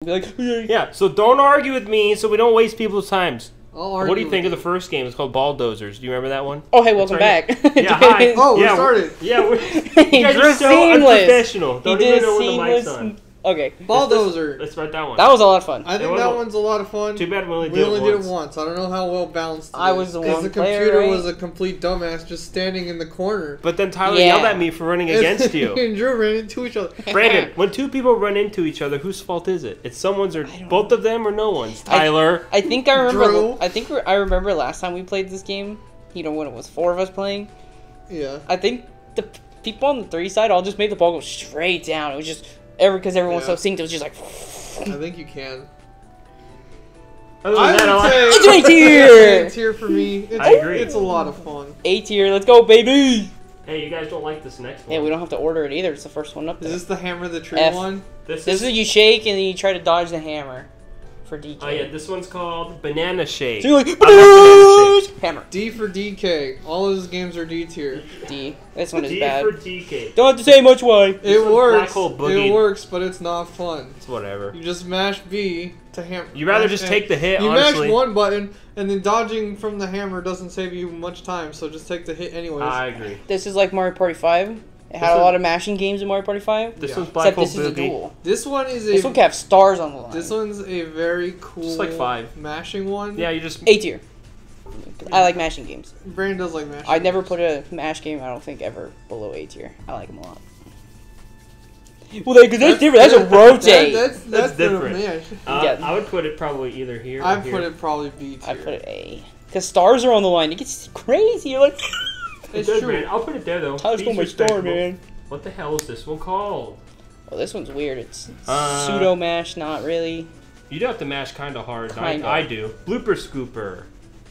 Be like, Yeah, so don't argue with me so we don't waste people's times. I'll What do you think of the first game? It's called Balldozers. Do you remember that one? oh, hey, welcome right back. Yeah, hi. Oh, we Yeah, started. Yeah, you He guys are drew so seamless. unprofessional. He Don't did even know when the mic's seamless. on. Okay. Balldozer. Let's write that one. That was a lot of fun. I think It was that a- one's a lot of fun. Too bad we only We did only it did once. it once. I don't know how well balanced. I was the because one the player, computer right? was a complete dumbass just standing in the corner. But then Tyler Yeah. yelled at me for running against you. and Drew ran into each other. Brandon, when two people run into each other, whose fault is it? It's someone's or don't both of them or no one's? Tyler. I think I remember. Drew. I remember last time we played this game. You know when it was 4 of us playing. Yeah. I think the people on the 3 side all just made the ball go straight down. It was just because everyone was so Yeah. synced. It was just like. I think you can. Other I than that, I would like- say It's A tier. A tier for me. It's, I agree. It's a lot of fun. A tier. Let's go, baby. Hey, you guys don't like this next one. Yeah, we don't have to order it either. It's the first one up Is there. this the hammer the tree F. one? This This is you shake and then you try to dodge the hammer for DK. Oh yeah, this one's called Banana Shake. So you're like, I love Banana Shake. hammer. D for DK. All of his games are D tier. D. This one is D bad. for DK. Don't have to say much why. It one's Black works. Hole Boogie. It works, but it's not fun. It's whatever. You just mash B to hammer. You'd rather just take the hit, You honestly. mash one button, and then dodging from the hammer doesn't save you much time, so just take the hit anyways. I agree. This is like Mario Party 5. It had This a one- lot of mashing games in Mario Party 5. This Yeah. one's Black Except Hole this is a Boogie. duel. This one is This one can have stars on the line. This one's a very cool. Just like 5. Mashing one. Yeah, you just. A tier. I like mashing games. Brandon does like mashing. I never put a mash game, I don't think, ever below A tier. I like them a lot. Well, because that's different. That's a rotate. That's different. Mash. Yeah. I would put it probably either here or I'd here. put it probably B tier. I put it A. Because stars are on the line. It gets crazy. You're like, It It's does, true. man. I'll put it there though. Tyler's B's put my star, respectable. man. What the hell is this one called? Oh, this one's weird. It's Uh, pseudo mash, not really. You do have to mash kind of hard. Kinda. I do. Blooper Scooper.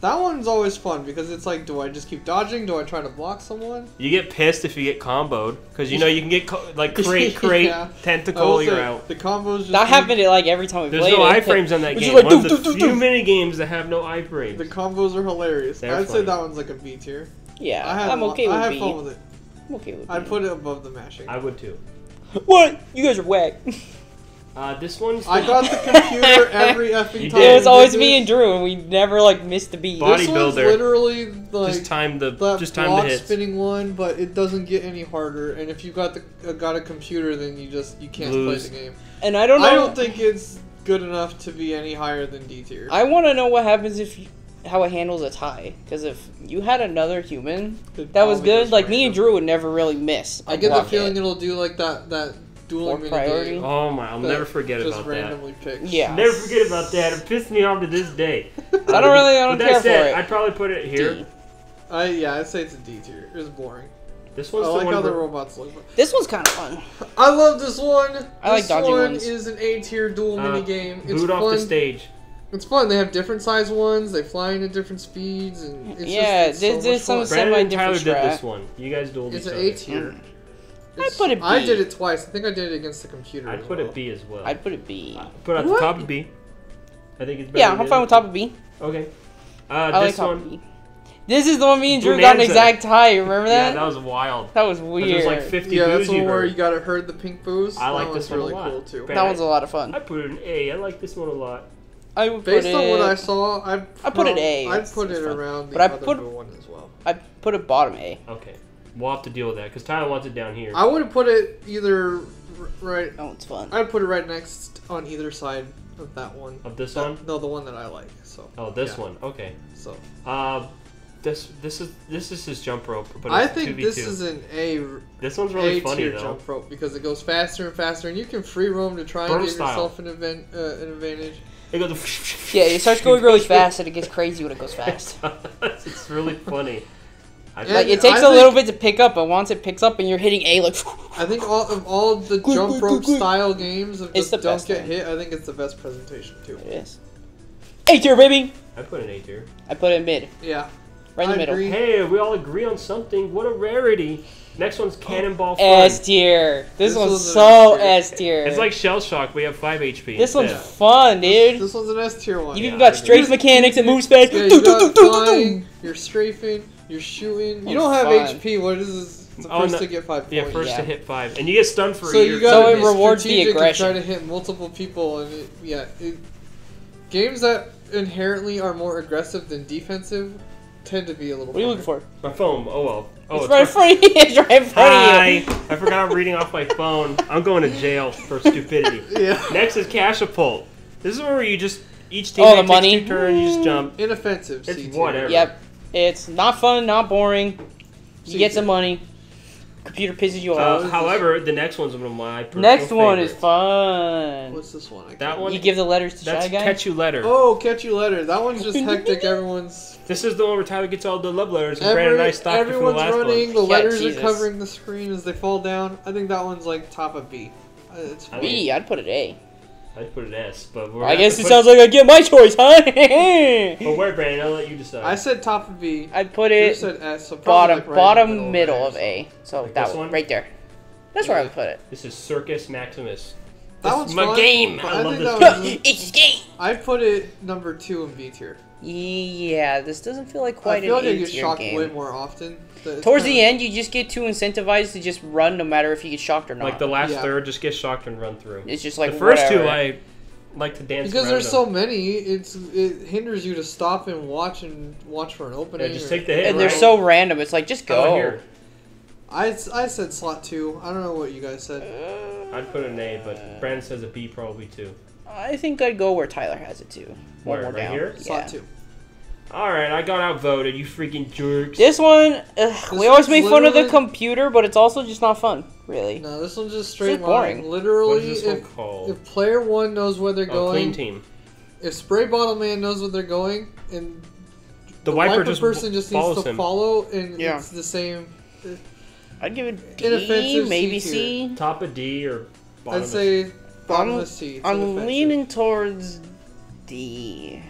That one's always fun because it's like, do I just keep dodging? Do I try to block someone? You get pissed if you get comboed because you know you can get like crate, Yeah. tentacle, I will you're say, out. The combos just That happened like every time we There's played no it. iframes on that It's game. just like, One of doo, the doo, doo, few doo. mini games that have no iframes. The combos are hilarious. They're I'd say funny. that one's like a B tier. Yeah, I had I'm okay I with had B. fun with it. I'm okay with I'd B. put it above the mashing. I would too. What? You guys are whack. This one's. I got the computer every effing You time. did. It was we always did me this. and Drew, and we never like missed a beat. Body- This one's Bodybuilder. literally like just time the that just time block the hits. spinning one, but it doesn't get any harder. And if you got a computer, then you can't Lose. play the game. And I don't know. I don't think it's good enough to be any higher than D tier. I want to know what happens if how it handles a tie. Because if you had another human It that was probably good, goes like me and random. Drew would never really miss. I get the block feeling hit. it'll do like that dueling Or mini priority. game. Oh my! I'll that never forget just about that. randomly picks. Yeah. Never forget about that. It pissed me off to this day. I don't With care that said, for it. I'd probably put it here. D. I'd say it's a D tier. It's boring. This I one's the like one. how the where- robots look. This one's kind of fun. I love this one. I like this dodging one ones. is an A tier dual mini game. It's Boot fun. off the stage. It's fun. They have different size ones. They fly into different speeds, and it's Yeah, just, it's there's so some much fun. Brandon and Tyler semi-different did strat. this one. You guys dueled It's each an other. A tier. I'd put it I B. did it twice. I think I did it against the computer. I'd as put well. it B as well. I'd put it B. Put it at the What? top of B. I think it's better. Yeah, than I'm fine it. with top of B. Okay. I like This top one. of B. This is the one me and Drew got an Bonanza. exact tie. Remember Yeah, that? that was wild. That was But weird. There's like 50 Yeah, that's boos the one you where heard. you gotta herd the pink booze. I like that this one's one a really lot. cool too. That one's a lot of fun. I put it an A. I like this one a lot. I would Based put on it, what I saw, I put it A. I'd It's- put it's it fun. around the But I other put- blue one as well. I'd put it bottom A. Okay. We'll have to deal with that because Tyler wants it down here. I would have put it either right. Oh, it's fun. I'd put it right next on either side of that one. Of this That- one? No, the one that I like. So. Oh, this yeah. one. Okay. So. This is his jump rope, but I it's think 2v2. this is an This one's really A funny tier though. jump rope because it goes faster and faster, and you can free roam to try and Burn give style. yourself an advantage. It goes. Yeah, it starts going really fast and it gets crazy when it goes fast. It's really funny. I And Like it I takes a think- little bit to pick up, but once it picks up and you're hitting A, like I think all of the Quick, jump quick, rope quick, quick. style games of It's just the don't best get one. hit. I think it's the best presentation too. it is. A tier, baby. I put an A tier. I put it in mid, Yeah. right in the I middle. agree. Hey, we all agree on something. What a rarity. Next one's Cannonball Fun. S tier. This This one's one's an so S S tier. It's like Shell Shock. We have 5 HP. this one's instead. fun, dude. This one's an S tier one. You even Yeah, I got strafe agree. mechanics. It moves fast. Yeah, Do, you do, do, got do, do, do. flying, you're strafing, you're shooting. You Oh, don't have fun. HP. What is this? It's the Oh, first no. to get 5 points. Yeah, first Yeah. to hit 5, and you get stunned for So a year. you gotta So it be rewards the strategic aggression. and try to hit multiple people, and games that inherently are more aggressive than defensive tend to be a little. What are you looking for? My phone. Oh well. Oh, It's right in front of you. It's right in front Hi. of you. I forgot I'm reading off my phone. I'm going to jail for stupidity. Yeah. Next is Cashapult. This is where you just each team Oh, the takes money. 2 turns, you just jump. Inoffensive. It's C tier. whatever. Yep. It's not fun, not boring. You See, get some money. Computer pisses you off. However, the next one's one of my personal Next one is favorites. fun. What's this one? I That can't- one. You give the letters to That's Shy Guy? Catch You Letter. Oh, Catch You Letter. That one's just hectic. Everyone's This is the one where Tyler gets all the love letters and Brandon and I stopped it from the everyone's last running. one. The Yeah, letters Jesus. are covering the screen as they fall down. I think that one's like top of B. It's I fun. mean- B, I'd put it A. I'd put an S, but we're I gonna guess have it to sounds like I get my choice, huh? But where, Brandon? I'll let you decide. I said top of B. I'd put You it said S. So probably bottom, like right in the middle there. of A. So Like that this one, one? right there. That's where I Yeah. would put it. This is Circus Maximus. That This one's is my fun, game. but I love think this that one. was- It's game. I put it number 2 in B tier. Yeah, this doesn't feel like I quite feel an like I A get tier shocked way game. more often. It's Towards kinda- the end, you just get too incentivized to just run no matter if you get shocked or not. Like the last Yeah. third, just get shocked and run through. It's just like the first whatever. two, I like to dance Because around there's them. so many, it hinders you to stop and watch for an opening. Yeah, just or- take the hit. And they're right? so random. It's like just How about go. here? I said slot 2. I don't know what you guys said. I'd put an A, but Brandon says a B probably too. I think I'd go where Tyler has it too. One Where, more right down. here? Slot Yeah. 2. Alright, I got outvoted, you freaking jerks. This one, we always one's make fun of the literally- computer, but it's also just not fun, really. No, this one's just straight This is boring. line. Literally, What is this one if, called? if player 1 knows where they're Oh, Clean going, Team. if Spray Bottle Man knows where they're going, and The wiper just person just needs follows to him. follow, and Yeah. it's the same. I'd give it D, Inoffensive maybe C C. Top of D or bottom I'd of say C? bottom of C. It's I'm inoffensive. leaning towards D.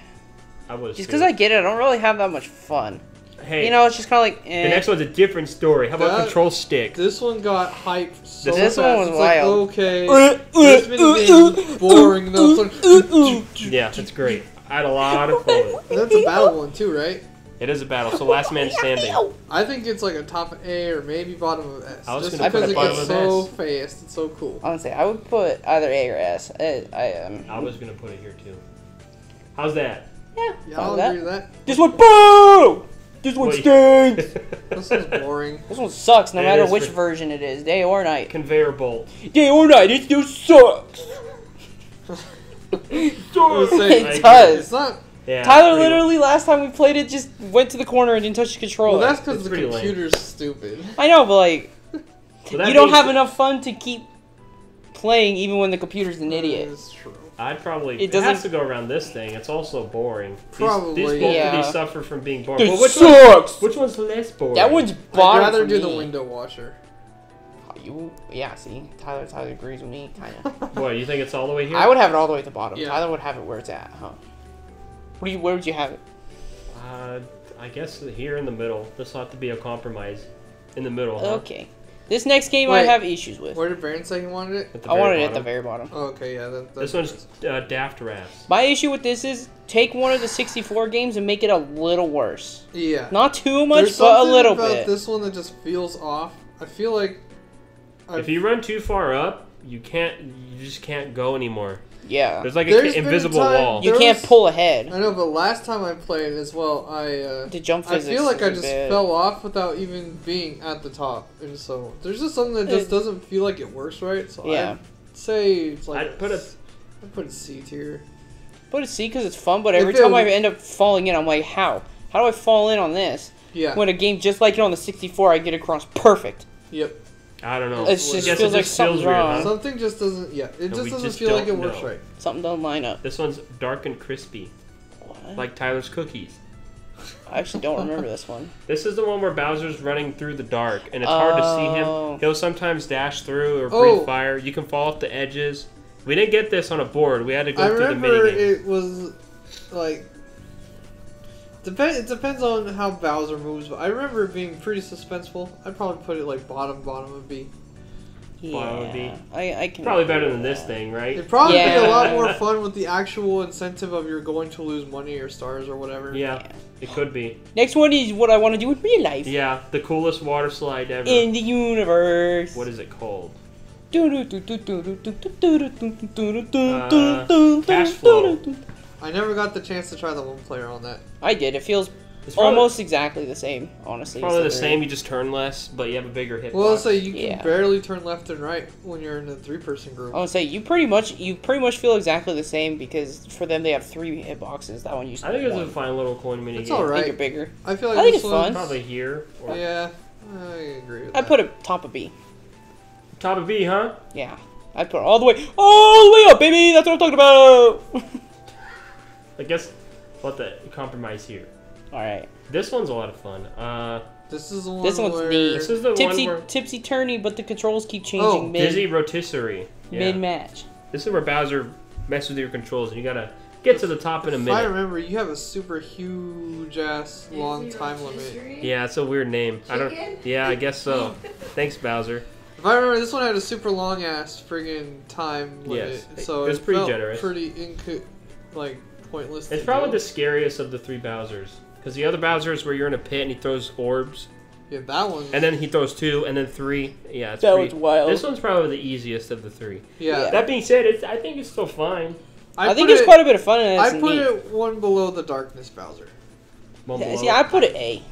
I was Just too. because I get it, I don't really have that much fun. Hey, You know, it's just kind of like, eh. the next one's a different story. How about That- Control Stick? This one got hyped so This fast. one was it's wild. Like, okay, this minigame's boring. Though. It's like, Yeah, that's great. I had a lot of fun. that's a battle one too, right? It is a battle, so last man standing. I think it's like a top A or maybe bottom of S. I was Just gonna put because it it bottom gets of so S. fast. It's so cool. Honestly, I would put either A or S. I was gonna put it here too. How's that? Yeah, Yeah, fine I'll with agree that. with that. This one, boo! This one Wait. stinks! This one's boring. This one sucks no It matter is which for- version it is, day or night. Conveyor bolt. Day or night, it still sucks! I would say It does. It's not. Yeah. Tyler pretty- literally, last time we played it, just went to the corner and didn't touch the controller. Well, that's because It's the pretty lame. computer's stupid. I know, but like, Well, that you don't means- have enough fun to keep playing even when the computer's an idiot. It's true. I'd probably. It It has doesn't- to go around this thing. It's also boring. Probably. These both Yeah. of these suffer from being boring. This Well, which sucks! Which one's less boring? That one's I'd bottom rather for do me. the window washer. Yeah, see, Tyler agrees with me, kind of. What, you think it's all the way here? I would have it all the way at the bottom. Yeah. Tyler would have it where it's at, huh? Where would you have it? I guess here in the middle. This ought to be a compromise. In the middle, huh? Okay. This next game I Wait. have issues with. Where did Baron say he wanted it? At the I very wanted it at the bottom. very bottom. Oh, okay, yeah. That's This one's Daft Rafts. My issue with this is take one of the 64 games and make it a little worse. Yeah. Not too much, There's but a something little about bit. this one that just feels off. I feel like. If you run too far up, you just can't go anymore. Yeah. There's like There's an been invisible time- wall. You there can't was- pull ahead. I know, but last time I played as well, The jump I physics feel like is I a just bit- fell off without even being at the top, and so there's just something that just It- doesn't feel like it works right. So Yeah. I'd say it's like I'd put a- I'd put a C tier. Put a C because it's fun, but If every it time I was- end up falling in, I'm like, how? How do I fall in on this? Yeah. When a game just like it on the 64, I get across perfect. Yep. I don't know. It I just guess feels it like just something's feels weird, wrong. huh? Something just doesn't. Yeah. It And just we doesn't just feel like it don't works know. right. Something don't line up. This one's dark and crispy, What? like Tyler's cookies. I actually don't remember this one. This is the one where Bowser's running through the dark, and it's hard to see Oh. him. He'll sometimes dash through or Oh. breathe fire. You can fall off the edges. We didn't get this on a board. We had to go I through the remember minigame. it was like. It depends on how Bowser moves, but I remember it being pretty suspenseful. I'd probably put it like bottom of B. would be. I can Probably agree better with than this that. thing, right? It'd probably be Yeah. a lot more fun with the actual incentive of you're going to lose money or stars or whatever. Yeah, it could be. Next one is what I want to do in real life. Yeah, the coolest water slide ever. In the universe. What is it called? Cash flow. I never got the chance to try the one player on that. I did. It feels It's probably, almost exactly the same, honestly. probably the It's same. You just turn less, but you have a bigger hitbox. Well, so you can Yeah. barely turn left and right when you're in a 3-person group. I would say you pretty much feel exactly the same because for them they have 3 hitboxes. That one used to I think be it's a one. fine little coin mini It's game. all I think right. you're bigger. I feel like I think this it's one, fun. Probably here or Yeah, I agree with I that. put it top of B. top of B, huh? Yeah, I put it all the way up, baby. That's what I'm talking about. I guess what the compromise here. All right, This one's a lot of fun. This is the one this one's where... neat. This is the tipsy, one where tipsy turny, but the controls keep Oh, changing Dizzy Rotisserie. mid match. This is where Bowser messes with your controls, and you gotta get to the top in a If I minute. remember, you have a super huge ass long time limit. Yeah, it's a weird name. I don't. Chicken? Yeah, I guess so. Thanks, Bowser. If I remember, this one had a super long ass friggin' time limit, Yes, so it was it pretty felt generous. pretty pointless. It's to probably do. the scariest of the 3 Bowsers. Because the other Bowser is where you're in a pit and he throws orbs, Yeah, that one. and then he throws 2, and then 3. Yeah, it's That pretty. was wild. This one's probably the easiest of the 3. yeah. Yeah. That being said, I think it's still fine. I think put it's quite a bit of fun and it's I put neat. it one below the Darkness Bowser. One Yeah, below. see, I put it A.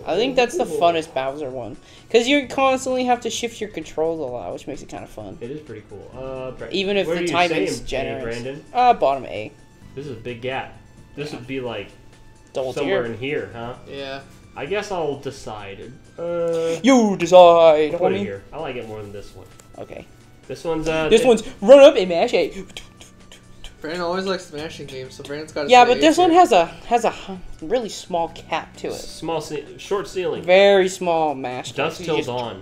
I think that's the Ooh. funnest Bowser one. Because you constantly have to shift your controls a lot, which makes it kind of fun. It is pretty cool. Even if what the are you timing's saying, generous. Brandon? Bottom A. This is a big gap. This would be like Double somewhere tier. in here, huh? Yeah. I guess I'll decide. You decide, I'll put it homie. here. I like it more than this one. Okay. This one's This one's run up and mash A. Brandon always likes smashing games, so Brandon's got to Yeah, but this one has a really small cap to it. small, short ceiling. Very small mash. Dust cap. You till just- dawn.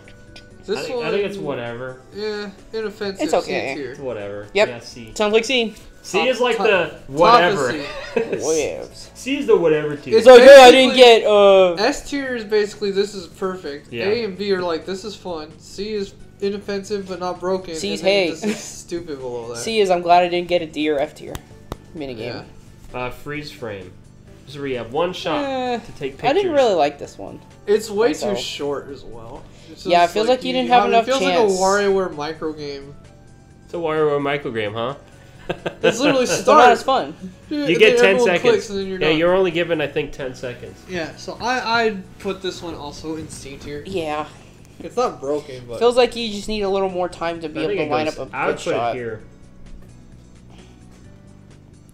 This I think it's whatever. Yeah, inoffensive. It's okay. C tier. It's whatever. Yep. Yeah, C. Sounds like C. C Top- is like top- the top of whatever. C. Waves. C is the whatever tier. It's It's like, hey, I basically- didn't get S tier is basically this is perfect. Yeah. A and B are like this is fun. C is inoffensive but not broken. C's and then hey. This is stupid below that. C is I'm glad I didn't get a D or F tier minigame. Yeah. Freeze frame. This is where you have one shot Eh, to take pictures. I didn't really like this one. It's way Myself. too short as well. It's Yeah, it just feels like you didn't have enough It feels chance. like a WarioWare micro game. It's a WarioWare microgram, huh? It's literally It's not as start. fun. You get 10 seconds. Clicks and then you're Yeah, done. you're only given, I think, 10 seconds. Yeah, so I'd put this one also in C tier. Yeah. It's not broken, but Feels like you just need a little more time to be I able think to it line goes, up a I would good put shot. it here.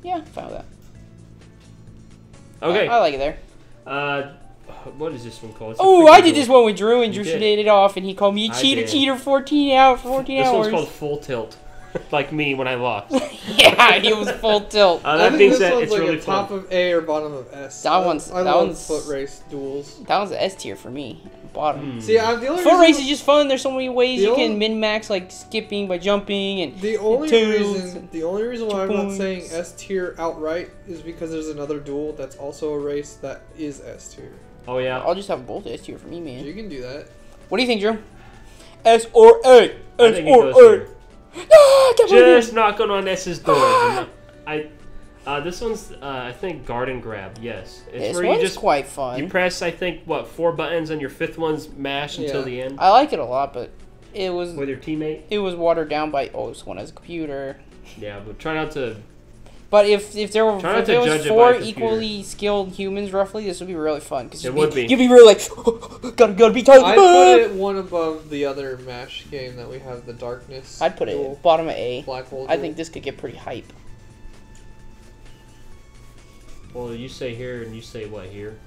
Yeah, fine with that. Okay. I like it there. What is this one called? It's a Oh, freaking I did duel. this one with Drew, and You Drew did. did it off, and he called me a I cheater, did. cheater, 14 out, 14 This hours. one's called Full Tilt. Like me when I lost. Yeah, he was full tilt. I That think being this said, one's it's like really a top fun. of A or bottom of S. That one's- I that love one's- foot race duels. That was an S tier for me. Bottom. See, I'm the only Foot race is reason, just fun. There's so many ways The you can only- min max, like skipping by jumping, and the only twos reason and the only reason why I'm not saying points. S tier outright is because there's another duel that's also a race that is S tier. Oh, yeah. I'll just have both S tier for me, man. You can do that. What do you think, Drew? S or A? I S think it or goes A? here. Ah, I can't believe it. Just knocking on S's door. This one's, I think, Garden Grab. Yes. It's This where one's you just quite you fun. press, I think, what, 4 buttons, and your 5th one's mash until Yeah. the end I like it a lot, but it was with your teammate. watered down by this one has a computer. Yeah, but try not to. But if there were Try not if to there was judge it by 4 a computer. equally skilled humans roughly, this would be really fun because It would be. you'd be really like gotta be tight. I put it one above the other MASH game that we have, the Darkness. I'd put it duel, bottom of A. Black Hole. I duel. think this could get pretty hype. Well, you say here, and you say what here?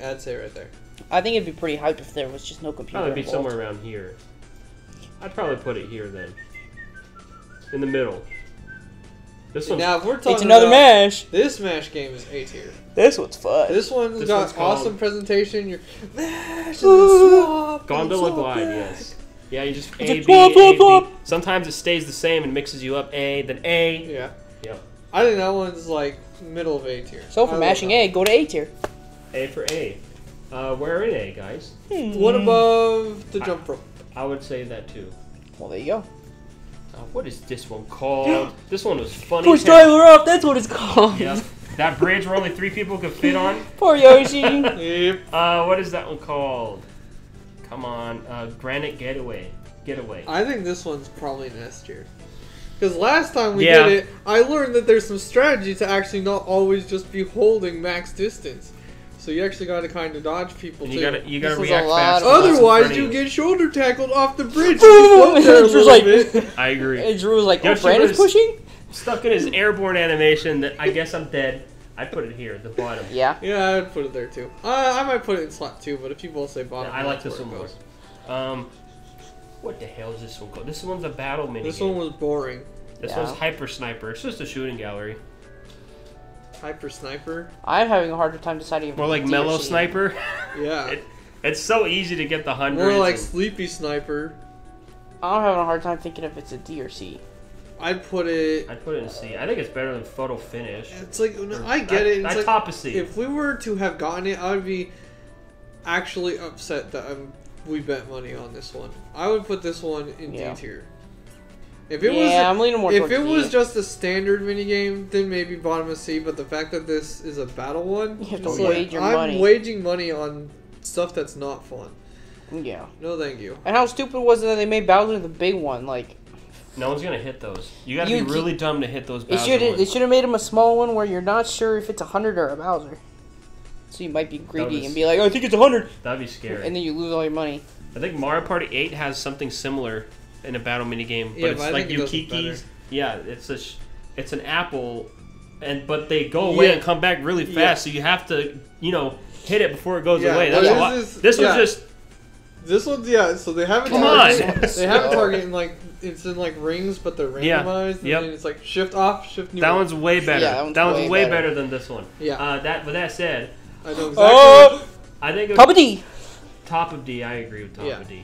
I'd say right there. I think it'd be pretty hype if there was just no computer. Probably be involved. somewhere around here. I'd probably put it here then. In the middle. This one's Now, if we're talking It's another about, mash. This MASH game is A tier. This one's fun. This one's This got one's called- awesome presentation. You're MASH in the swamp. Gondola and Glide, swamp. yes. Yeah, you just It's A, like B, swap, A, swap, B. swap. Sometimes it stays the same and mixes you up A, then A. Yeah. Yep. I think that one's like middle of A tier. So for I love mashing that. A, go to A tier. A for A. We're in A, guys. One above the jump rope. I would say that too. Well, there you go. What is this one called? This one was funny. Push as hell. Tyler off. That's what it's called. Yep. That bridge where only 3 people could fit on. Poor Yoshi. Yep. What is that one called? Come on. Granite Getaway. I think this one's probably an S tier. Because last time we Yeah. did it, I learned that there's some strategy to actually not always just be holding max distance. So you actually got to kind of dodge people And too. you gotta This was react a lot fast. of- to what's in Otherwise, front of you get shoulder tackled off the bridge. Boom! If you And float Drew's there a like, little bit. I agree. and Drew was like, Yoshi Brandon's was- pushing? Stuck in his airborne animation that I guess I'm dead. I'd put it here at the bottom. Yeah. Yeah, I would put it there too. I might put it in slot 2, but if you both say bottom, I like that's this where one it more. goes. What the hell is this one called? This one's a battle mini. This one was boring. This Yeah. one's Hyper Sniper. It's just a shooting gallery. Hyper Sniper. I'm having a harder time deciding if More it's like D or Mellow C. Sniper. Yeah. It's so easy to get the hundreds. More like and- Sleepy Sniper. I'm having a hard time thinking if it's a D or C. I'd put it. I'd put it in C. I think it's better than Photo Finish. It's like no, I get it. It's I like, top a C. if we were to have gotten it, I would be actually upset that we bet money on this one. I would put this one in Yeah. D tier. If it Yeah, I'm was, leaning more if towards it D. was just a standard minigame, then maybe bottom of C. But the fact that this is a battle one, You have to it's wage your I'm money. waging money on stuff that's not fun. Yeah. No, thank you. And how stupid was it that they made Bowser the big one? Like, No one's gonna hit those. You gotta You be really dumb to hit those. it Bowser should they ones. should have made him a small one where you're not sure if it's 100 or a Bowser. So you might be greedy was- and be like, I think it's 100, That'd be scary. and then you lose all your money. I think Mario Party 8 has something similar in a battle mini game, but Yeah, it's but I like think it does it Yukiki's. Yeah, it's an apple, but they go away Yeah. and come back really fast, Yeah. so you have to hit it before it goes Yeah, away. but That's this why. is- This yeah. was just This one's so they have it. Come target- on! They have a target in like it's in like rings, but they're Yeah, randomized. yep. And then it's like shift off, shift new. that one's way better. Yeah, that one's way better. better than this one. Yeah. With that said, I know exactly. Oh, I think it top was of D. top of D. I agree with top Yeah. of D.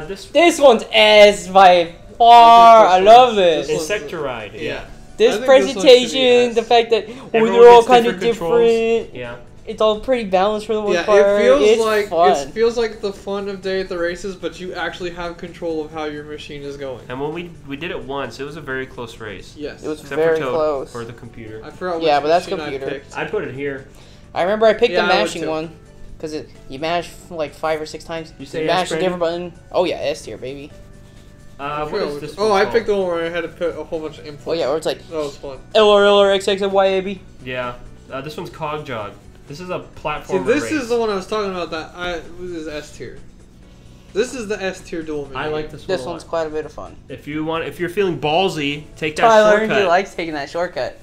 This This one's S by far. I this love one's- it. this one's- Insectoride. Yeah. This I think this one should be presentation, S. the fact that Everyone they're all gets kind of controls. different. Yeah. It's all pretty balanced for the most Yeah, part. it feels it's like fun. it feels like the fun of Day at the Races, but you actually have control of how your machine is going. And when we did it once, it was a very close race. Yes. It was Except very for Toad close. or the computer. I forgot which Yeah, but that's machine computer. I picked. I put it here. I remember I picked Yeah, the I would mashing too. one because you mash like 5 or 6 times. You say mash S, a different button. Oh yeah, S tier, baby. I What forgot is which- this Oh, one I called? picked the one where I had to put a whole bunch of inputs. Oh yeah, or it's like That was fun. LRLRXXYAB. Yeah. This one's Cog Jog. This is a See, platformer this race. is the one I was talking about. This is S tier. This is the S tier dual mini. I like this one This a lot. one's quite a bit of fun. If you're feeling ballsy, take that Tyler, shortcut. he likes taking that shortcut.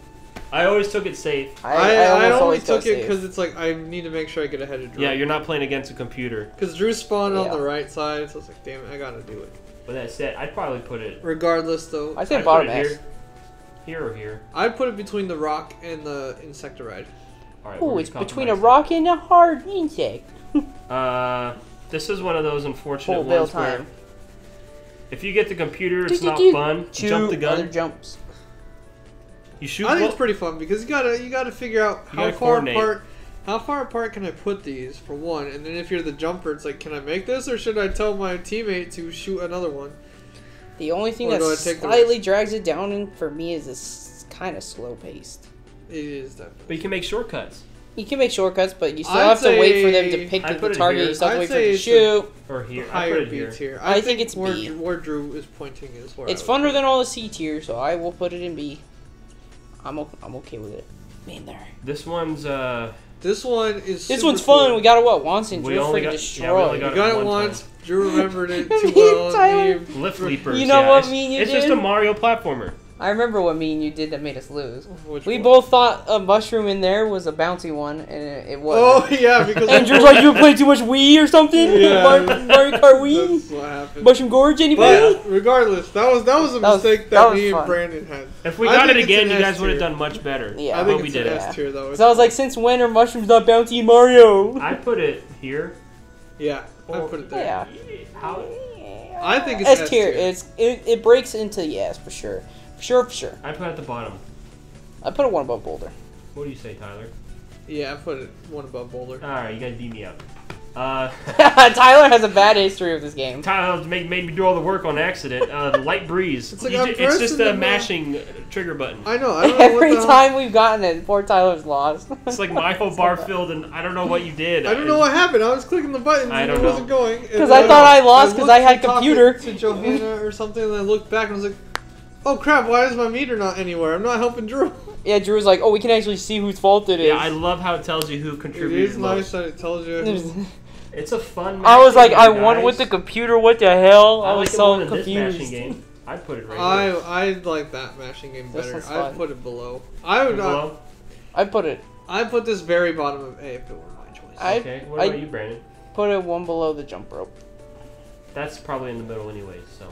I always took it safe. I almost always go took it safe. because it's like I need to make sure I get ahead of Drew. Yeah, you're not playing against a computer. Because Drew spawned on Yeah. the right side, so it's like, damn it, I gotta do it. With that said, I'd probably put it. Regardless, though, I say I'd bottom put it S. Here or here. I'd put it between the rock and the Insectoride. All right. Oh, we're it's between a compromising. rock and a hard insect. This is one of those unfortunate Full bill ones where time. if you get the computer, it's not Do-do-do. fun. Two Jump the other gun. jumps. You shoot. I think well- it's pretty fun because you gotta figure out You how gotta far coordinate. apart. How far apart can I put these for one? And then if you're the jumper, it's like, can I make this or should I tell my teammate to shoot another one? The only thing Or that do I take the slightly risk? drags it down and for me is it's kind of slow paced. It is definitely. But you can make shortcuts. You can make shortcuts, but you still I'd have to wait for them to say- pick I'd the put it target. here. You still have to I'd wait for them say to it's shoot. Or here. I put Higher it B here. tier. I think it's where, B. where Drew is pointing is where It's I would funner put than it. all the C tier, so I will put it in B. I'm okay with it being there. This one's This one is. This super one's fun. cool. We got it what once and We Drew only freaking got- destroyed. yeah, we only You got got it one once. time. Drew remembered it Me too and well. Tyler. Me- lift leapers. You know what it's, me and you It's just did? a Mario platformer. I remember what me and you did that made us lose. Which We one? both thought a mushroom in there was a bouncy one, and it Oh wasn't. yeah, because And Drew's like, you played too much Wii or something? Yeah. Mario Kart Wii? That's what happened. Mushroom Gorge, anybody? But regardless, that was a That was- mistake that that, was me fun. and Brandon had. If we I got think it it's again, an you guys S would have tier. done much better. Yeah. I but think we it's did an it. S tier though. So I was like, since when are mushrooms not bouncy in Mario? I put it here. Yeah, I put it there. Yeah. How? I think it's S tier. S It breaks into the S for sure. For sure. I put it at the bottom. I put it one above Boulder. What do you say, Tyler? Yeah, I put it one above Boulder. All right, you guys beat me up. Tyler has a bad history with this game. Tyler made me do all the work on accident. Light breeze. It's like It's just a the mashing trigger button. I know. I don't know Every what the time we've gotten it, poor Tyler's lost. It's like my whole bar filled, and I don't know what you did. I don't know what happened. I was clicking the buttons I and don't it wasn't know. going. Because I thought I lost because I had computer. To Johanna or something, and I looked back and I was like, "Oh crap! Why is my meter not anywhere? I'm not helping Drew." Yeah, Drew was like, "Oh, we can actually see whose fault it is." Yeah, I love how it tells you who It contributed is nice most. that it tells you. It's a fun. I was like, mashing I game, won guys. with the computer. What the hell? I I was like it so more than this confused. mashing game. I'd put it right here. I like that mashing game This better. one's I'd fun. put it below. I would. Below? I put it. I put this very bottom of A if it were my choice. Okay. What about you, Brandon? Put it one below the jump rope. That's probably in the middle anyway. So.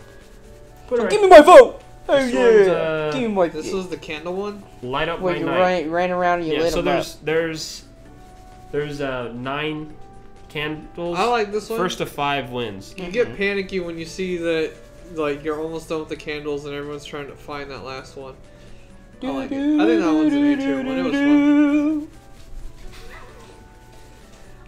Put it right. Give me my vote. Oh This yeah. one's, Give me my. This was the candle one. Light up where my you night. ran around and you Yeah. lit So them up. there's 9 candles. I like this one. First to 5 wins. You get panicky when you see that, like, you're almost done with the candles and everyone's trying to find that last one. I like it. I think that one's an A tier one. It was fun.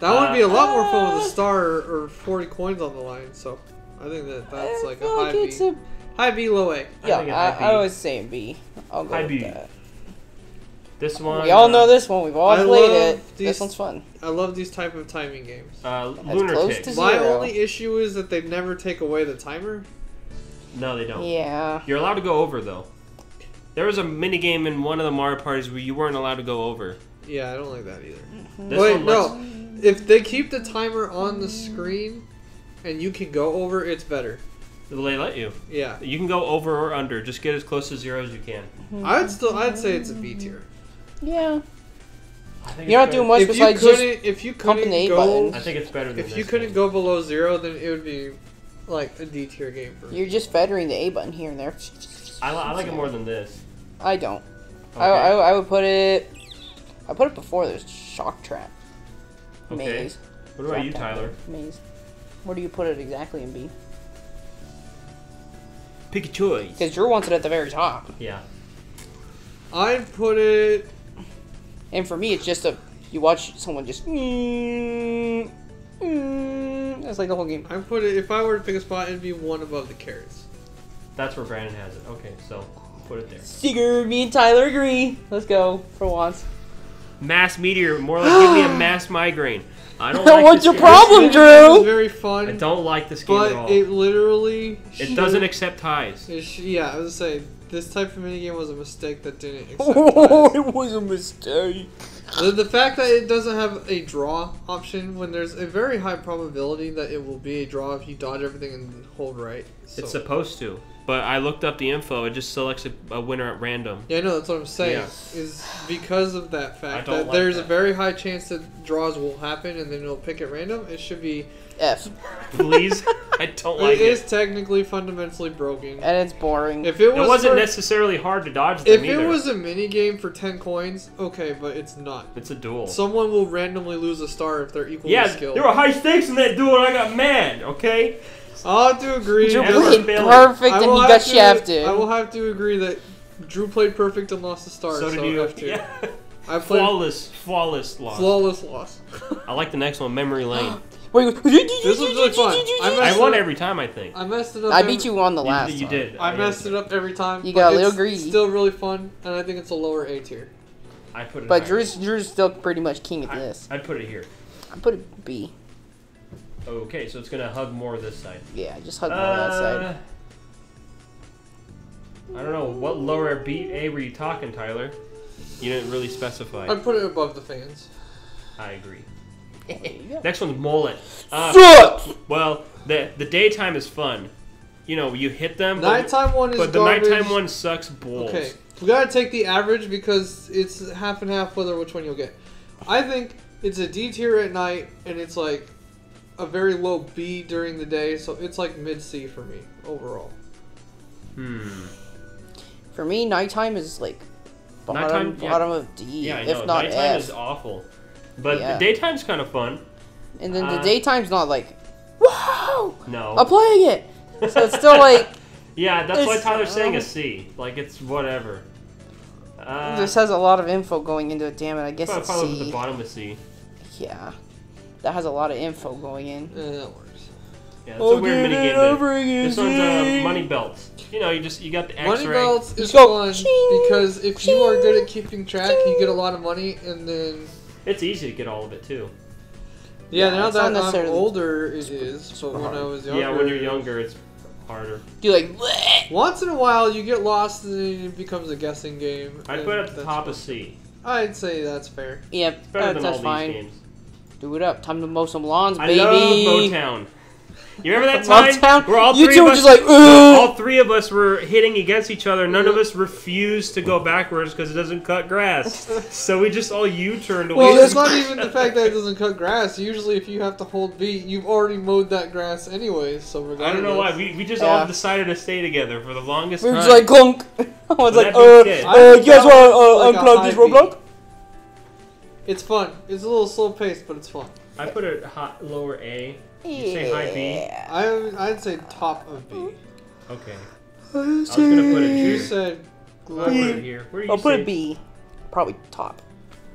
That would be a lot more fun with a star or 40 coins on the line. So I think that's like a feel high it's B. High B, low A. Yeah, think a high B. I was saying B. I'll go High with B. that. This one. We all know this one. We've all I played love it. these- This one's fun. I love these type of timing games. Lunar close Tick. to My Zero. only issue is that they never take away the timer. No, they don't. Yeah. You're allowed to go over though. There was a mini game in one of the Mario parties where you weren't allowed to go over. Yeah, I don't like that either. This Wait, one lets- no. If they keep the timer on the screen and you can go over, it's better. They let you. Yeah. You can go over or under. Just get as close to 0 as you can. I'd say it's a B tier. Yeah. I think You're not it's doing better- much besides just. if you pumping couldn't the A go, buttons. I think it's better than if you this couldn't game. go below 0, then it would be like a D tier game for me. You're just feathering the A button here and there. I like it more than this. I don't. Okay. I would put it. I put it before there's shock trap. Okay. Maze. What about you, Trap Tyler? Maze. Where do you put it exactly in B? Pick a choice. Because Drew wants it at the very top. Yeah. I'd put it. And for me, it's just you watch someone just. That's like the whole game. I'd put it. If I were to pick a spot, it'd be one above the carrots. That's where Brandon has it. Okay, so put it there. Sigurd, me and Tyler agree. Let's go for once. Mass meteor, more like give me a mass migraine. I don't like What's this your game. problem, This Drew? is very fun. I don't like this game at all. But it literally. It doesn't accept ties. Yeah, I was gonna say this type of minigame was a mistake that didn't accept Oh, ties. it was a mistake. The fact that it doesn't have a draw option when there's a very high probability that it will be a draw if you dodge everything and hold right. So. It's supposed to. But I looked up the info. It just selects a winner at random. Yeah, I know, that's what I'm saying. Yeah. Is because of that fact don't that like there's that. a very high chance that draws will happen and then it'll pick at random. It should be. F. Please, I don't like It is it. technically fundamentally broken. And it's boring. If it was It wasn't for- necessarily hard to dodge If them it either. was a mini game for 10 coins, okay, but it's not. It's a duel. Someone will randomly lose a star if they're equally Yeah, skilled. there were high stakes in that duel and I got mad, okay? I'll have to agree. Drew Never that- played failed. perfect I and will he have got to- shafted. I will have to agree that Drew played perfect and lost a star. So did you. F tier. Yeah. I played Flawless loss. flawless loss. I like the next one, Memory Lane. Wait, This was really fun. I won every time, I think. I messed it up. I beat you on the You- last you one. did. I messed it up every time. You but got a little it's greedy. Still really fun, and I think it's a lower A tier. I put it But higher. Drew's still pretty much king at this. I'd put it here. I put it B. Okay, so it's gonna hug more this side. Yeah, just hug more on that side. I don't know. What lower B, A were you talking, Tyler? You didn't really specify. I'd put it above the fans. I agree. There you go. Next one's Mullet. Sucks! Well, the daytime is fun. You know, you hit them, Nighttime one is but the garbage. nighttime one sucks balls. Okay, we gotta take the average because it's half and half whether which one you'll get. I think it's a D tier at night, and it's like a very low B during the day, so it's like mid C for me overall. For me, nighttime is like Nighttime, yeah. bottom of D, Yeah, I know. if not Nighttime F. is awful. But Yeah. the daytime's kind of fun. And then the Uh, daytime's not like, wow, No. I'm playing it. So it's still like, Yeah, that's why It's- Tyler's saying a C. Like, it's whatever. this has a lot of info going into it. Damn it, I guess it's Probably at the C. bottom of C. Yeah. That has a lot of info going in. That works. Yeah, that's a weird mini game. This one's money belts. You know, you got the X-ray. Money belts is Go fun ching, because if you are good at keeping track, you get a lot of money, and then It's easy to get all of it too. yeah. Now it's not that I'm necessarily older, it is. But when I was younger, Yeah, when you're younger, it's harder. You like, bleh. once in a while you get lost, and then it becomes a guessing game. I'd and put it at the that's top fun. of C. I'd say that's fair. Yep, It's better than all that's these fine. games. Do it up. Time to mow some lawns, I baby. love Motown. You remember that time Motown? where all You three two of were us, just like, all three of us were hitting against each other. None of us refused to go backwards because it doesn't cut grass. So we just all U-turned away. Well, it's not even the fact that it doesn't cut grass. Usually, if you have to hold B, you've already mowed that grass anyways. So regardless. I don't know why. We just Yeah. all decided to stay together for the longest we were time. just like, clunk. I was like, that being said- you guys want to Like a unplug high this Roblox? It's fun. It's a little slow paced, but it's fun. I put it lower A. You say high B? I'd say top of B. Okay. I was gonna put it You here. said I'll put it here. Where do you I'll put say? it B. Probably top.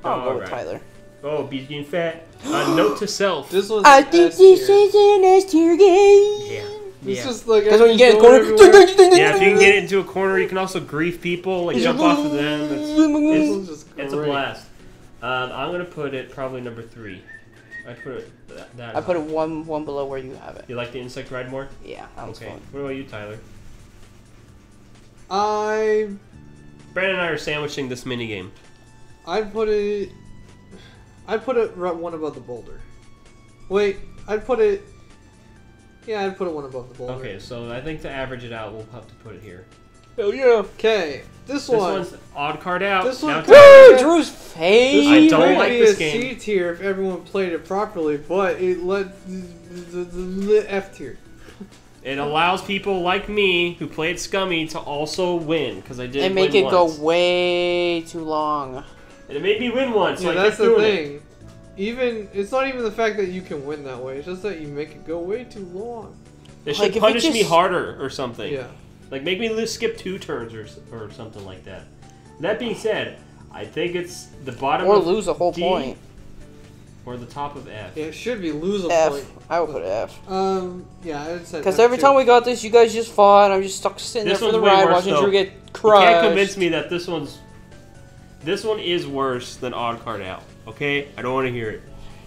I'll go with Alright. Tyler. Oh, B's getting fat. Note to self. this was. I an think S this tier. is an S tier game. Yeah. It's Yeah. just like Because when you get in the enemies corner, going everywhere. Yeah, if you can get it into a corner, you can also grief people, like jump off of them. This It's, was just it's a great. blast. I'm gonna put it probably number 3. I put it that. I put it one below where you have it. You like the insect ride more? Yeah, that was Okay. fun. What about you, Tyler? I'd Brandon and I are sandwiching this mini game. put it. I'd put it right one above the boulder. Wait, I'd put it. Yeah, I'd put it one above the boulder. Okay, so I think to average it out, we'll have to put it here. Hell yeah. Okay, this This one. one's odd card out. This one- Now Woo! Woo! Drew's This face. I would don't probably like be this a game. C tier if everyone played it properly, but it led the F tier. It allows people like me who played Scummy to also win because I did. And make win it go once. way too long. And it made me win once. So Yeah, I that's kept the doing it. thing. Even it's not even the fact that you can win that way. It's just that you make it go way too long. They should Like, if it punish me just- harder or something. Yeah. Like make me skip 2 turns or something like that. That being said, I think it's the bottom Or of lose a whole D point. or the top of F. Yeah, it should be lose a F. point. I would put F. Yeah, I'd say Because that every too. time we got this, you guys just fought, and I'm just stuck sitting This there for the one's way ride worse, watching though. Drew get You crushed. can't convince me that this one is worse than Odd Card Out. Okay, I don't want to hear it.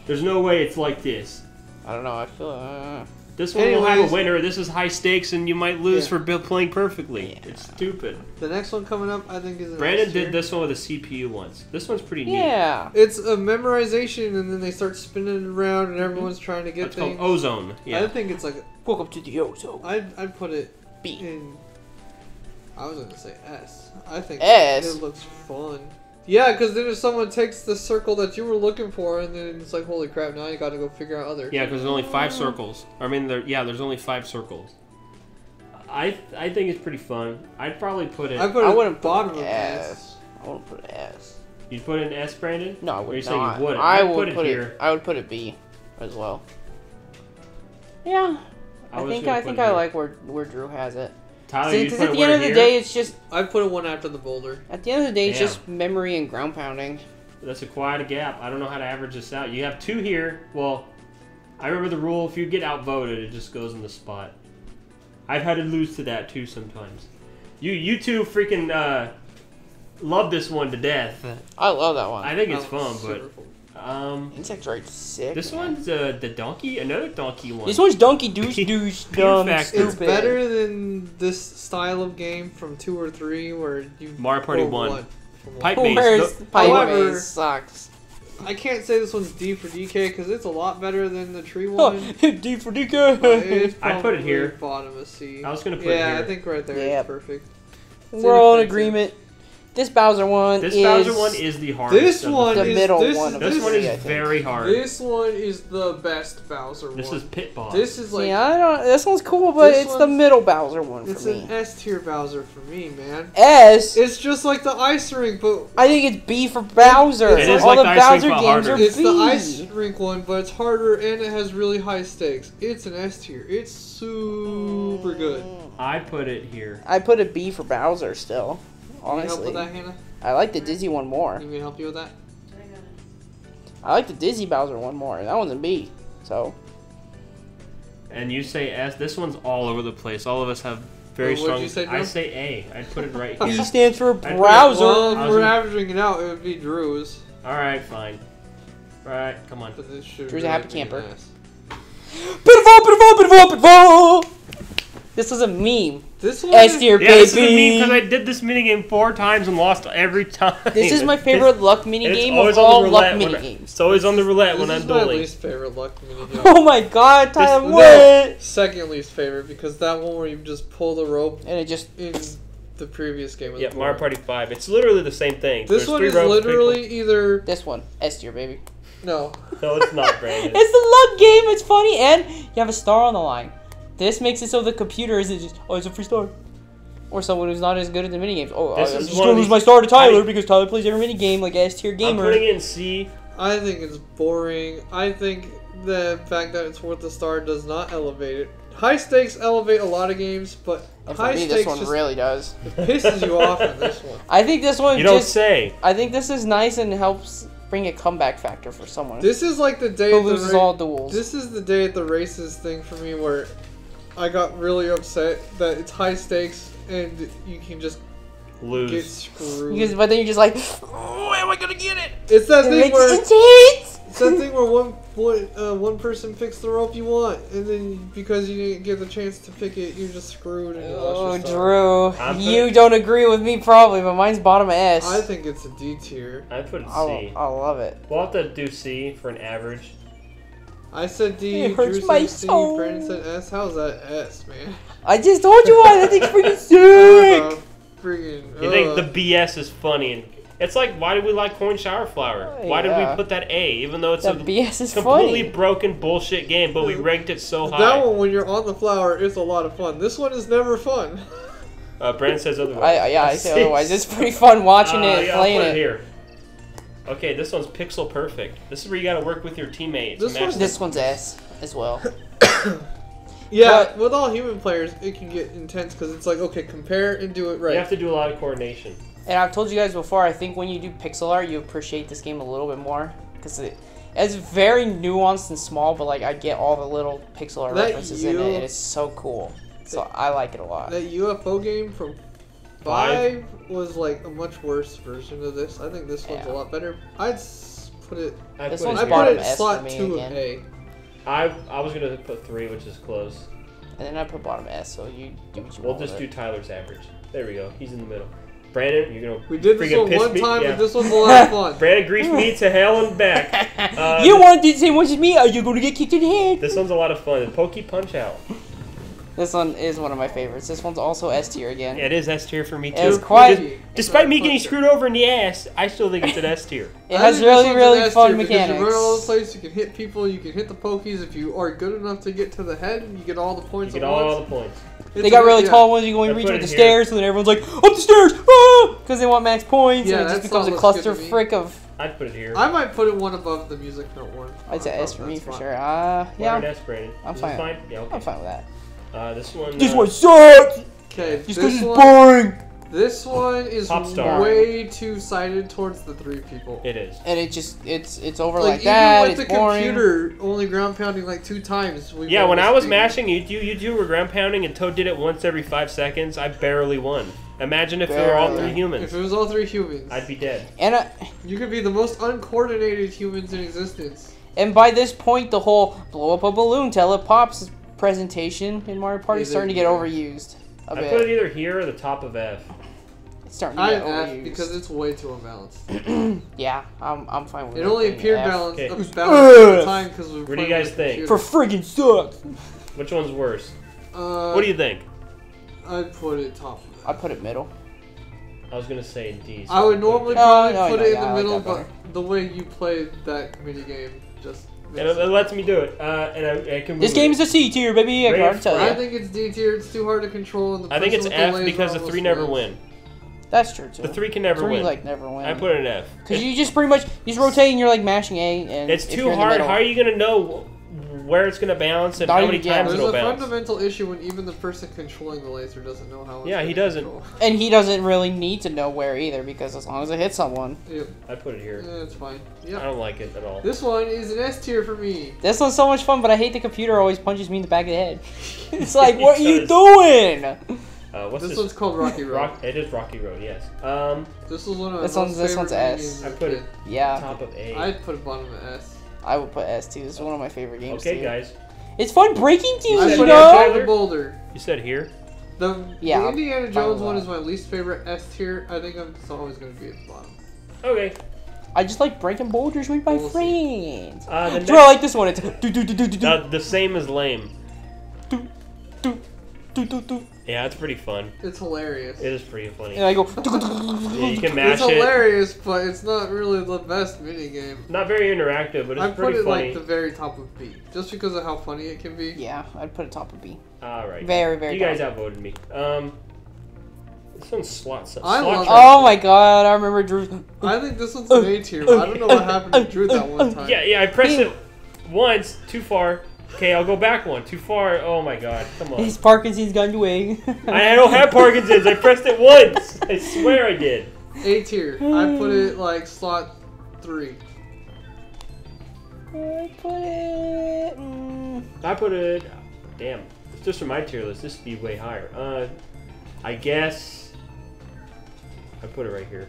There's no way it's like this. I don't know. I feel. This one will have Anyways. a winner. This is high stakes, and you might lose Yeah. for playing perfectly. Yeah. It's stupid. The next one coming up, I think, is an Brandon S tier. did this one with a CPU once. This one's pretty neat. Yeah. It's a memorization, and then they start spinning it around, and everyone's trying to get It's called things. Ozone. I Yeah. think it's like Welcome to the Ozone. I'd put it B. in. I was gonna say S. I think S? It looks fun. Yeah, because then if someone takes the circle that you were looking for, and then it's like, holy crap! Now you got to go figure out other. Yeah, because there's only 5 circles. I mean, there's only 5 circles. I think it's pretty fun. I'd probably put it. I put I it wouldn't put bottom an of S. S. I wouldn't put an S. You'd put it in S, Brandon? No, I Or you would saying not. you wouldn't? I I'd would put it here. I would put it B as well. Yeah. I was think gonna I put think it I here. like where Drew has it. Tyler, See, you 'cause put at it the end where of the here? day, it's just I put it one after the boulder. at the end of the day, it's Damn. just memory and ground pounding. That's quite a gap. I don't know how to average this out. You have 2 here. Well, I remember the rule. If you get outvoted, it just goes in the spot. I've had to lose to that too sometimes. You two freaking love this one to death. I love that one. I think it's That fun, was but super fun. Insect Ride's sick. this man. one's the donkey, another donkey one. This one's Donkey Douche Douche Pure Dumb Factor. It's Stupid. better than this style of game from 2 or 3 where you. Mario Party or 1. what? From Pipe what? Maze. Where's The- Pipe However- Maze sucks. I can't say this one's D for DK because it's a lot better than the tree one. D for DK. But it's I'd put it probably here. Bottom of C. I was gonna put it Yeah, here. I think right there is Yep. perfect. It's We're all in inoffensive. agreement. This Bowser one This is Bowser one is the hardest. This of the one the is middle this one is- of This the one three, is I think. very hard. This one is the best Bowser This one. is Pit Boss. This is like Yeah, I don't. This one's cool, but This it's the one's- middle Bowser one it's for an me. S tier Bowser for me, man. S. It's just like the ice rink, but I think it's B for Bowser. It is All like the the Ice Rink, Bowser but games harder. are it's B. the ice rink one, but it's harder and it has really high stakes. It's an S tier. It's super good. I put it here. I put a B for Bowser still. Can you help Honestly, with that, Hannah? I like the Dizzy one more. Can you help you with that? I like the Dizzy Bowser one more. That one's a B. So. And you say S. This one's all over the place. All of us have very What'd strong. you say, Drew? I say A. I'd put it right B here. stands for put it- browser. Well, if I was we're gonna- averaging it out, it would be Drew's. All right, fine. All right, come on. But this should Drew's a really happy be an camper. S. This was a meme. This one S is- tier, Yeah, this is a meme baby. because I did this minigame 4 times and lost every time. This is my favorite luck mini It's game always of on the all luck roulette mini when games. It's always on the roulette This when is I'm my dueling. least favorite luck minigame. Oh my god, Tyler, No, what? second least favorite because that one where you just pull the rope And it just in the previous game was Yeah, boring. Mario Party 5. It's literally the same thing. This There's one 3 is ropes, literally either this one, S tier, baby. no. No, it's not, Brandon. It's the luck game. It's funny, and you have a star on the line. This makes it so the computer isn't just it's a free star, or someone who's not as good at the mini games. Oh, This I'm is just one gonna of lose these- my star to I- Tyler because Tyler plays every mini game like S tier I'm gamer. putting it in C. I think it's boring. I think the fact that it's worth a star does not elevate it. High stakes elevate a lot of games, but And for high me, stakes this one just really does. pisses you off in this one. I think this one You don't just. say. I think this is nice and helps bring a comeback factor for someone This is like the day who at the loses ra- all duels. This is the day at the races thing for me where I got really upset that it's high stakes and you can just get Lose. screwed. Because, but then you're just like, oh, am I gonna get it? It's that It thing makes where it it's that thing where one person picks the rope you want, and then because you didn't get the chance to pick it, you're just screwed. And you Oh, lost your star. Drew, I'm you putting- don't agree with me probably, but mine's bottom S. I think it's a D tier. I put it I C. love it. We'll have to do C for an average. I said D. It hurts Drew my said C. soul. Brandon said S. How's that S, man? I just told you why. That thing's freaking Uh, sick. Freaking. You think the BS is funny? And it's like, why did we like Coin Shower Flower? Why did Yeah. we put that A? Even though it's That a BS is completely funny. broken bullshit game, but we ranked it so that high. one when you're on the flower is a lot of fun. This one is never fun. Brandon says otherwise. I say otherwise. It's pretty fun watching it, yeah, playing I'll put it. here. Okay, this one's pixel perfect. This is where you got to work with your teammates. This Match one's- This one's S as well. Yeah, But- with all human players, it can get intense because it's like, okay, compare and do it right. You have to do a lot of coordination. And I've told you guys before, I think when you do pixel art, you appreciate this game a little bit more. Because it's very nuanced and small, but like I get all the little pixel art That references in you- it, and it's so cool. So I like it a lot. That UFO game from 5 was like a much worse version of this. I think this one's a Yeah. lot better. I'd put it. This put one's I it put bottom it S slot for me 2 again. of A. I was gonna put 3, which is close. And then I put bottom S, so you do what you We'll want. just with do it. Tyler's average. There we go. He's in the middle. Brandon, you're gonna. We did this freaking one piss one me? time, Yeah. and this one's a lot of fun. Brandon greased me to hell and back. You want to do the same one as me? Are you going to get kicked in the head? This one's a lot of fun. The Pokey Punch Out. This one is one of my favorites. This one's also S tier again. Yeah, it is S tier for me too. It's quite- Despite me getting screwed over in the ass, I still think it's an S tier. It I has think this really, one's really an S fun tier because mechanics. You run all over the place, you can hit people, you can hit the pokies. If you are good enough to get to the head, you get all the You points get at all once. the points. They got really tall ones. You go and I reach put with the it here. stairs, and then everyone's like, "Up the stairs!" Because they want max points, Yeah, and it just that becomes a song looks cluster good to me. frick of. I'd put it here. I might put it one above the music note one. I'd say Oh, S for me that's for fine. sure. Why an Yeah, S, Brandon? I'm Is fine. this fine? Yeah, okay. I'm fine with that. This one. This one sucks. Okay, Just because this it's one, boring. this one is Pop star. way too sided towards the 3 people. It is. And it just it's over Like like even that. with It's the boring. computer only ground pounding like 2 times. we Yeah, when I was beat. mashing, you two were ground pounding, and Toad did it once every 5 seconds. I barely won. Imagine if they were all Barely. 3 If humans. it was all 3 humans, I'd be dead. you could be the most uncoordinated humans in existence. And by this point, the whole blow up a balloon till it pops presentation in Mario Party is Is it- starting to get overused a I put it bit. either here or the top of F. It's starting to I get F overused. because it's way too unbalanced. Yeah, I'm fine with It only being appeared F. balanced, Okay. balanced at the time because we were What do you playing guys on the think? For computer. friggin' sucks. Which one's worse? What What do you think? I'd put it top. I put it middle. I was gonna say D. so I would put normally it probably no, put no, it yeah, in I the like middle, that but the way you played that mini game just. there. makes It it- lets me do it, and I can. This move game it. is a C tier, baby. I can Rave already tell I you. think it's D tier. It's too hard to control. And the I think it's person with the F laser because the almost 3 never wins. win. That's true too. The 3 can never 3 win. like never win. I put it in F. Because you just pretty much you just rotate and you're like mashing A and It's if too you're in the hard. middle- How are you gonna know where it's gonna bounce and Not how many even- yeah. times There's it'll a bounce. fundamental issue when even the person controlling the laser doesn't know how. It's Yeah, he gonna doesn't. control. And he doesn't really need to know where either, because as long as it hits someone. Yep. I put it here. Yeah, it's fine. I Yeah. don't like it at all. This one is an S tier for me. This one's so much fun, but I hate the computer always punches me in the back of the head. It's like, what are you It doing? What's This this? one's called Rocky Road. It is Rocky Road, yes. This was one of my This one's- most this one's favorite S. games I as a put it kid. Yeah, top of A. I'd put it bottom of S. I would put S too. This is one of my favorite games. Okay, too. guys. It's fun breaking things, I said you put yeah, it on know? Tyler? the boulder. You said here? The Yeah, Indiana fine Jones with one that. is my least favorite S tier. I think it's always going to be at the bottom. Okay. I just like breaking boulders with my We'll see. friends. The next, So I like this one. It's do do do do do do the same as lame. do do do do do. Yeah, it's pretty fun. It's hilarious. It is pretty funny. And I go. Yeah, you can It's mash it. hilarious, but it's not really the best minigame. Not very interactive, but I it's put pretty it funny. like the very top of B, just because of how funny it can be. Yeah, I'd put it top of B. Alright. Very, very You guys top. outvoted me. This one's slot. I love Oh my god, I remember Drew. I think this one's an A tier. But I don't know what happened to Drew that one time. Yeah, I pressed it once, too far. Okay, I'll go back one. Too far. Oh my god, come on. His Parkinson's gone away. I don't have Parkinson's. I pressed it once. I swear I did. A tier. I put it like slot 3. I put it. I put it. Damn. It's just for my tier list. This would be way higher. I guess. I put it right here.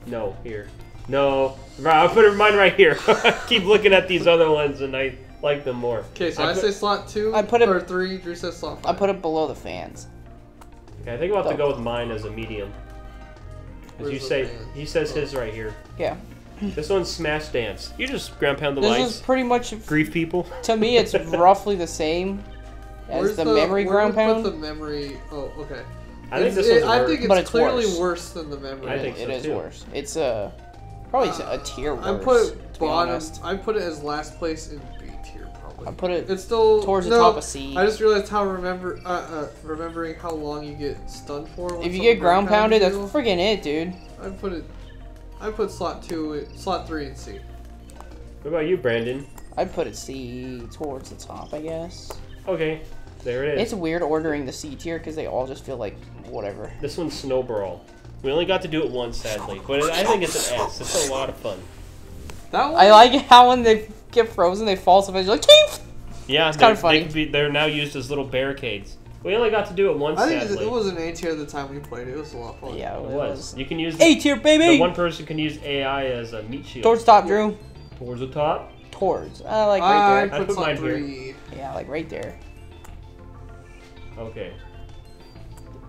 No, here. No. Right, I put it mine right here. I keep looking at these other ones and I like them more. Okay, so I put- say slot 2 I put it- or 3. Drew says slot 5. I put it below the fans. Okay, I think I'll have to go with mine as a medium. As Where's you the say, fans? he says Oh. his right here. Yeah. This one's Smash Dance. You just ground pound the This lights. is pretty much, Grief people. to me, it's roughly the same as Where's the memory where ground do we pound. Put the memory. Oh, okay. I think It's- this one's I worse. think But it's it's clearly worse. worse than the memory. I think so, It is too. worse. It's probably a tier worse. I put to it be bottom. honest. I put it as last place in B tier probably. I put it It's still towards no, the top of C. I just realized how remembering how long you get stunned for. when If you someone get ground pounded, that's you. friggin' it, dude. I put slot 2, slot 3 in C. What about you, Brandon? I'd put it C towards the top, I guess. Okay, there it is. It's weird ordering the C tier because they all just feel like whatever. This one's Snowball. We only got to do it once, sadly, but I think it's an S. It's a lot of fun. That one. I like how when they get frozen, they fall so fast. You're like, "Keep!" Yeah, It's kinda they funny. could be, they're now used as little barricades. We only got to do it once, I think sadly. it was an A tier at the time we played. It was a lot of fun. Yeah, It it was. was. You can use A tier, the baby. one person can use AI as a meat shield. Towards top, Drew. Towards the top. Towards. I like right I there. I put put slot mine here. 3. Yeah, like right there. Okay.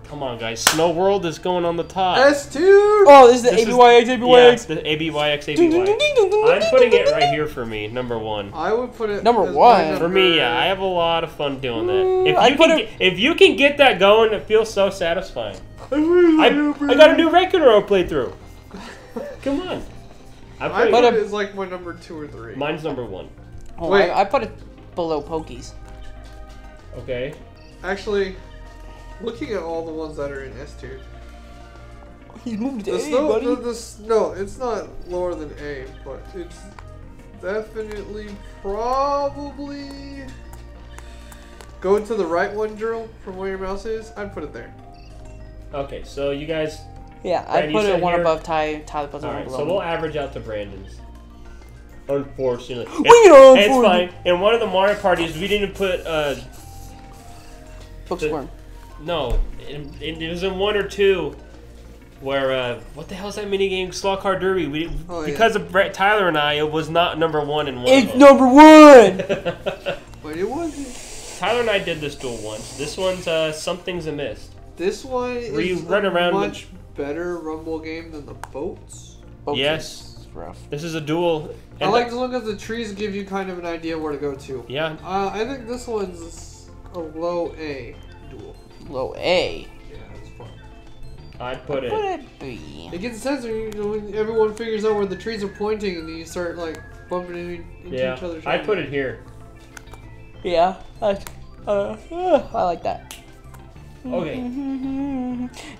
Come on, guys. Snow World is going on the top. S tier. Oh, this is the This is- ABYX, Yeah, ABYX. the ABYX, Ding, ding, ding, ABY. ding, ding, ding, I'm ding, putting ding, it ding, right ding. here for me, number one. I would put it Number as one. my For me, number- yeah, I have a lot of fun doing that. If I'd you put can, it- if you can get that going, it feels so satisfying. I got a new regular playthrough. Come on. I put put a- it as like my number 2 or 3. mine's number one. Oh, Wait. I put it below Pokies. Okay. Actually, looking at all the ones that are in S tier, He's moved to the A, snow, buddy. no, it's not lower than A, but it's definitely probably go to the right one, Drill, from where your mouse is. I'd put it there. Okay, so you guys. Yeah, I Brandon, you put said it one here- above Ty. Tyler puts it All one right, below. so me. we'll average out to Brandon's. Unfortunately, We know, it's unfortunately. fine. In one of the Mario parties, we didn't put Booksworm. no. It was in one or two. Where what the hell is that mini game? Slot Car Derby. We Oh, yeah. because of Tyler and I, it was not number one in one. It's of number one. them. But it wasn't. Tyler and I did this duel once. This one's Something's Amiss. This one Where you is run a around much better Rumble game than the boats. Pokies. Yes. It's rough. This is a duel. I like as long as the trees give you kind of an idea where to go to. Yeah. I think this one's a low A duel. Low A. Yeah, it's fun. I'd put Put it. it B. It gets intense when, when everyone figures out where the trees are pointing and you start like bumping into Yeah. each other's. I'd put it here. Yeah. I like that. Okay.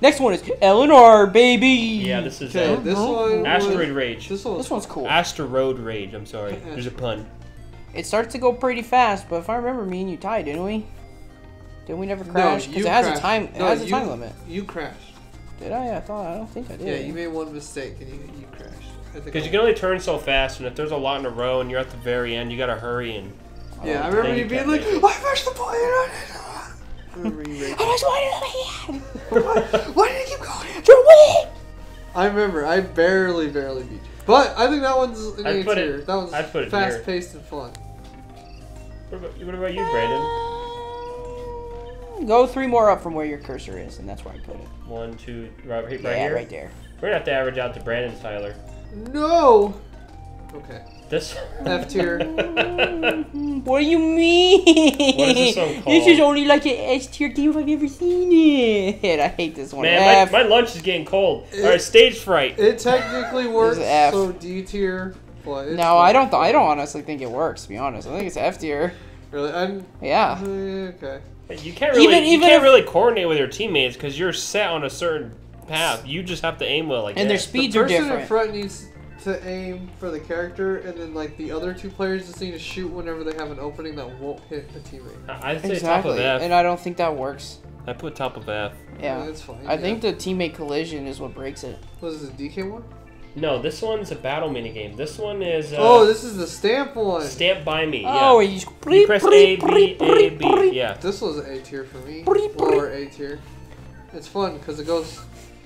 Next one is Eleanor, baby. Yeah, this is Okay, this one. Asteroid was- Rage. This one. This one's cool. Asteroid Rage. I'm sorry. There's a pun. it starts to go pretty fast. But if I remember, me and you tied, didn't we? Didn't we never crash? Because you it has crashed. a time. It No, has a time limit. You crashed. Did I? I don't think I did. Yeah, you made one mistake and you crashed. Because you can only turn so fast, and if there's a lot in a row and you're at the very end, you gotta hurry and. Yeah, I then remember you you being can't like, make it. I pushed the point. I remember you making- Why did it keep going? You're winning! I remember. I barely beat you. But I think that one's an I'd A put it- tier. That one's I'd put it fast paced and fun. What about you, Brandon? Go 3 more up from where your cursor is, and that's where I put it. 1, 2, right Yeah, here. right there. We're gonna have to average out to Brandon's, Tyler. No. Okay. This. F tier. What do you mean? What is this one This is called? only like an S tier game if I've ever seen it. I hate this one. Man, F. my lunch is getting cold. All right, stage fright. It technically works, F. so D tier. But it's No, I don't honestly think it works, to be honest. I think it's F tier. Really? Yeah. Okay. You can't really, Even you can't if- really coordinate with your teammates because you're set on a certain path. You just have to aim well like And that. their The speeds are person in different. front needs to aim for the character, and then like the other 2 players just need to shoot whenever they have an opening that won't hit the teammate. I'd say top of Exactly. F. And I don't think that works. I put top of F. Yeah. That's fine. I think the teammate collision is what breaks it. Was this a DK one? No, this one's a battle minigame. This one is Oh, this is the stamp one. Stamp by me. Oh, Yeah. you just You press A, B, A, B. Yeah. This was A tier for me. Bree, bree. Lower A tier. It's fun because it goes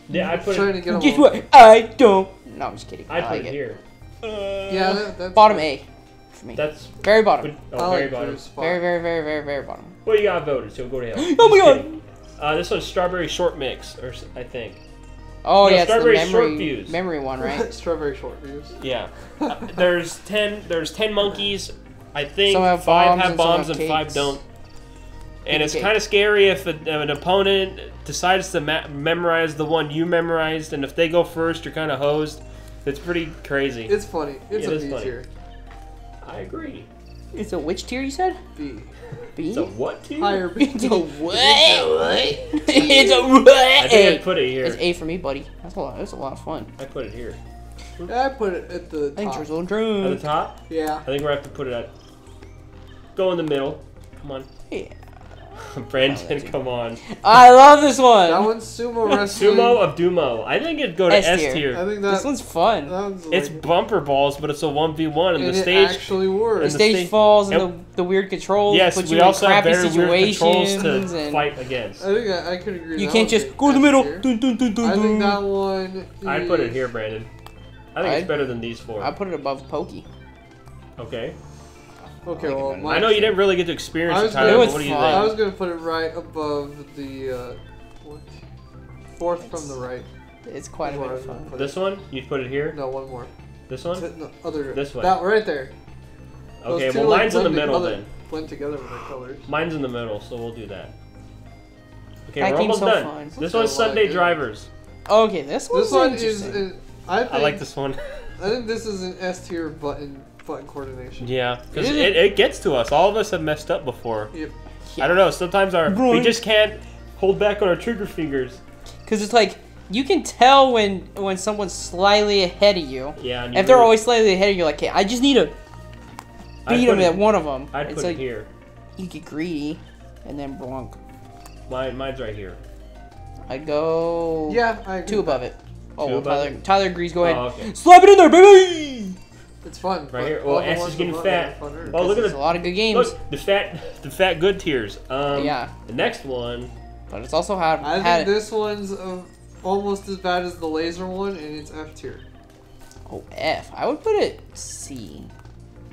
Yeah, I put trying it. to get them. Guess what? I don't. No, I'm just kidding. I like put it it. here. Yeah, that's Bottom A for me. That's Very bottom. oh, I very like bottom. Drew's spot. Very, very, very, very, very bottom. Well, you got voted, so go to hell. Oh my Just God. kidding. This one's strawberry short mix, or I think. Oh No, yeah, it's the strawberry short memory fuse. memory one, right? Strawberry short views. Yeah. There's 10 monkeys. I think Some have 5 bombs have and some bombs have and 5 cakes. don't. And it's Cake. kind of scary if an opponent decides to memorize the one you memorized, and if they go first, you're kind of hosed. It's pretty crazy. It's funny. It's It a is B funny. tier. I agree. It's a which tier you said? B. B. It's a what tier? Higher B. It's a what? It's a I what? think I put it It's here. A for me, buddy. That's a lot. That's a lot of fun. I put it here. I put it at the Thanks, top. Drizzle and At the Drew. top? Yeah. I think we're going to have to put it at... Go in the middle. Come on. Yeah. Brandon, come on. I love this That one. one's sumo wrestling. Sumo of Dumo. I think it'd go to S S tier. I tier. think This that one's fun. one's It's like, bumper balls, but it's a 1v1, and and the it stage... actually The works. the stage stage- falls and Yep. the weird controls Yes, put we you in also have crappy very weird controls situations to and fight against. I think I could agree. you that can't would just be go in the S middle. tier. Dun, dun, dun, dun, I think dun. that one. I put it is- here, Brandon. I think I'd- it's better than these 4. I put it above Pokey. Okay. Okay, I like it well, better. mine- I know you didn't really get to experience I it, was Tyler, gonna- but what do you It was think? I was gonna put it right above the fourth from the right. It's quite a Where bit I of was gonna fun. put This one? You put it here? it. No, one more. This one? No, other. This one. That right there. Okay, Those two, well like, mine's in the blend middle together- then. Blend together with the colors. Mine's in the middle, so we'll do that. Okay, That we're game's almost so done. fun. This So one's like Sunday it. Drivers. Okay, this one's This one is. interesting. I think. I like this one. I think this is an S tier button coordination. Yeah, because Is it gets to us. All of us have messed up before. Yep. I don't know, sometimes we Right. just can't hold back on our trigger fingers. Because it's like, you can tell when someone's slightly ahead of you. Yeah, and you If they're really- always slightly ahead of you, like, okay, I just need to I'd beat put them it- at one of them. I'd It's put like, it here. you get greedy, and then bronk. Mine's right here. I go Yeah, I agree. 2 above it. Oh, Two well, above Tyler agrees. Go ahead. Oh, okay. Slap it in there, baby! It's fun. Right but here. all Well, the S ones is getting above fat. it are funner. Oh, look at There's the a lot of good games. look the fat good tiers. Yeah. The next one. But it's also had, I had think this one's almost as bad as the laser one, and it's F tier. oh, F. I would put it C.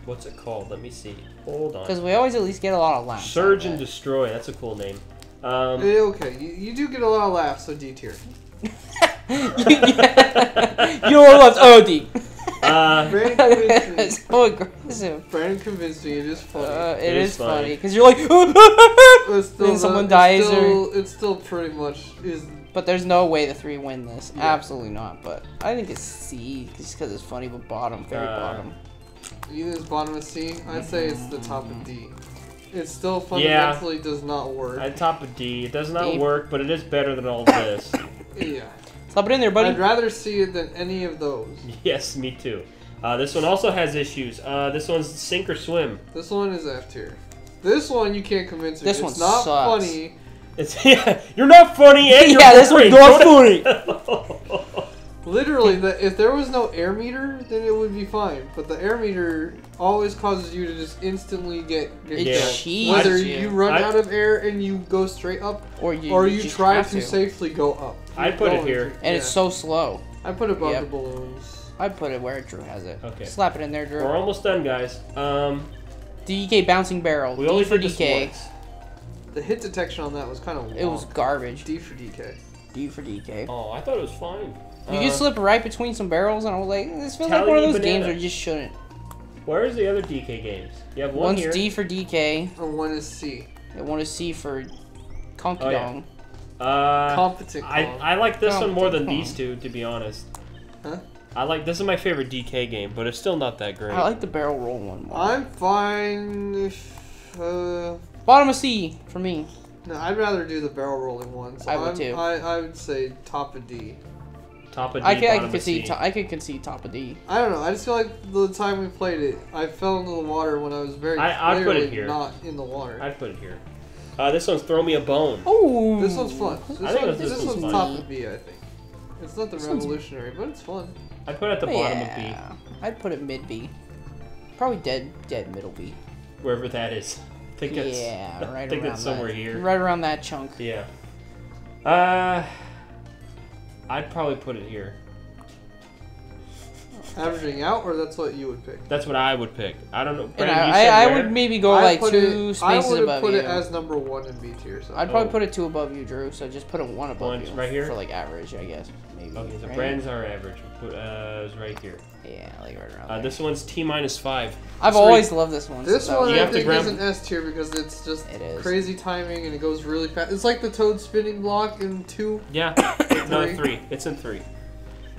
What's it called? Let me see. Hold on. Because we always at least get a lot of laughs. Surge out and of it. Destroy. That's a cool name. Okay, you do get a lot of laughs, so D tier. You know what? Oh, D. Brandon convinced me. It's so aggressive. Brandon convinced me. It is funny. It is funny. funny because you're like, But still, then someone dies It's still pretty much is. but there's no way the 3 win this. Yeah. Absolutely not. But I think it's C just because it's funny, but bottom, very bottom. Either it's bottom of C. I'd say it's the top of D. It still Yeah. fundamentally does not work. At top of D. It does not D. work, but it is better than all of this. Yeah. Slap it in there, buddy. I'd rather see it than any of those. Yes, me too. This one also has issues. This one's sink or swim. This one is F tier. This one you can't convince me. This It's one not sucks. funny. It's you're not funny and you're Yeah, this boring. one's not funny. Literally, if there was no air meter, then it would be fine. But the air meter always causes you to just instantly get It Yeah. killed. cheats Whether you. you run I- out of air and you go straight up, or or you just try have to safely go up. I put it here. And it's so slow. I put it above Yep. the balloons. I'd put it where Drew has it. Okay. Slap it in there, Drew. We're almost done, guys. DK bouncing barrel. We D only for did this DK. once. The hit detection on that was kind of. It was garbage. D for DK. D for DK. Oh, I thought it was fine. You can slip right between some barrels, and I was like, this feels like one of Tally those games banana. where you just shouldn't. Where's the other DK games? You have one One's here. D for DK, And one is C. and one is C for Conky Oh, yeah. Dong. Competent. I like this one more than Competent these two, to be honest. Huh? This is my favorite DK game, but it's still not that great. I like the barrel roll one more. I'm fine if. Bottom of C for me. No, I'd rather do the barrel rolling ones. I would too. I would say top of D. Top of D, I bottom could of C. concede. I could concede top of D. I don't know. I just feel like the time we played it, I fell into the water when I was very I'd put it clearly here. not in the water. I'd put it here. This one's Throw Me a Bone. Oh, This one's fun. This, I think this this one's one's fun. top of B, I think. It's not the This one's- revolutionary, but it's fun. I'd put it at the bottom of B, Yeah, I'd put it mid B. Probably dead middle B. wherever that is. I think that's, Yeah, right I think around that's somewhere that. here. Right around that chunk. Yeah. I'd probably put it here. Averaging out, or that's what you would pick? That's what I would pick. I don't know. And Brandon, you said I where? would maybe go I like put two it, I spaces would have above put you. it as number 1 in B tier. So. I'd probably Oh. put it 2 above you, Drew. So just put it 1 above One you. right here? For like average, I guess. Maybe. Okay, so right? Brandon's our average. We'll put is right here. Yeah, like right around there. This one's T-5. I've Three. always loved this one. This so one You I have to think grab- is an S tier because it's just It is. crazy timing and it goes really fast. It's like the Toad spinning block in 2. Yeah. No, Three. 3. It's in 3.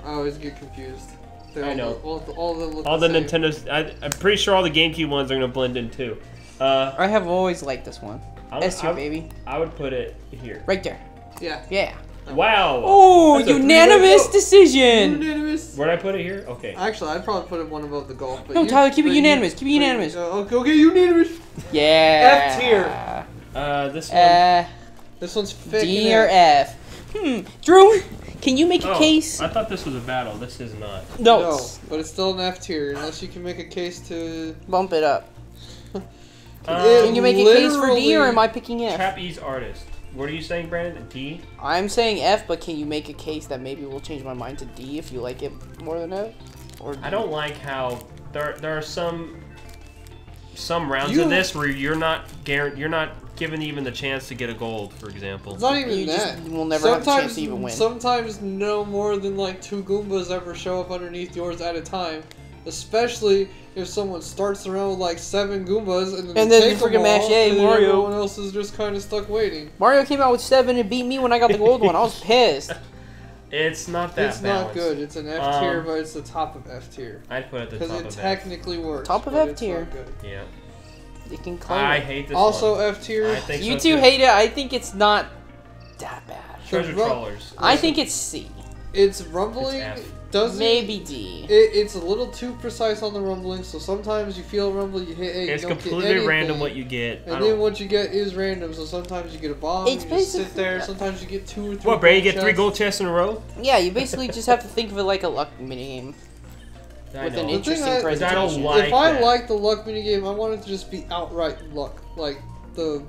I always get confused. They I all know. look- all of them look All the same. Nintendo's. I'm pretty sure all the GameCube ones are gonna blend in too. I have always liked this one. I S tier, would- baby. I would put it here. Right there. Yeah. Yeah. Wow. Oh, That's a unanimous 3-way vote. decision. Unanimous. Where'd I put it here? Okay. Actually, I'd probably put it one above the golf. But No, you- Tyler, keep it but unanimous, keep it unanimous. Okay, unanimous. Yeah. F tier. This one. This one's thick. D and or F. Drew, can you make a Oh, case? I thought this was a battle. This is not. No. No, but it's still an F tier unless you can make a case to. Bump it up. It Can you make a case for D, or literally- am I picking F? Trapeze artist. What are you saying, Brandon? D? I'm saying F, but can you make a case that maybe will change my mind to D if you like it more than F? Or I don't like how there are some rounds You- of this where you're not given even the chance to get a gold, for example. It's not even You that. just will never have a chance to even win. Sometimes no more than like 2 Goombas ever show up underneath yours at a time. Especially if someone starts around with like 7 Goombas and then, And they then take you freaking them all, mash A, and then Mario. everyone else is just kind of stuck waiting. Mario came out with 7 and beat me when I got the gold one. I was pissed. It's not that It's balanced. not good. It's an F tier, but it's the top of F tier. I'd put it at the Because top it of F. technically works. Top of but F it's tier. not good. Yeah. You can claim I it. hate this Also one. F tier. I think You so two too. hate it. I think it's not that bad. Treasure The ru- Trawlers. I think it's C. It's rumbling. It's F. Doesn't Maybe D. It's a little too precise on the rumbling, so sometimes you feel a rumble, you hit A, you It's don't get completely anything. random what you get. I And then don't- what you get is random, so sometimes you get a bomb, It's you just sit basically- there, sometimes you get 2 or 3 What, Brady? You gold get 3 chests. gold chests in a row? Yeah, you basically just have to think of it like a luck minigame I with know. an The thing interesting I- presentation. like If I that. like the luck minigame, I want it to just be outright luck. Like the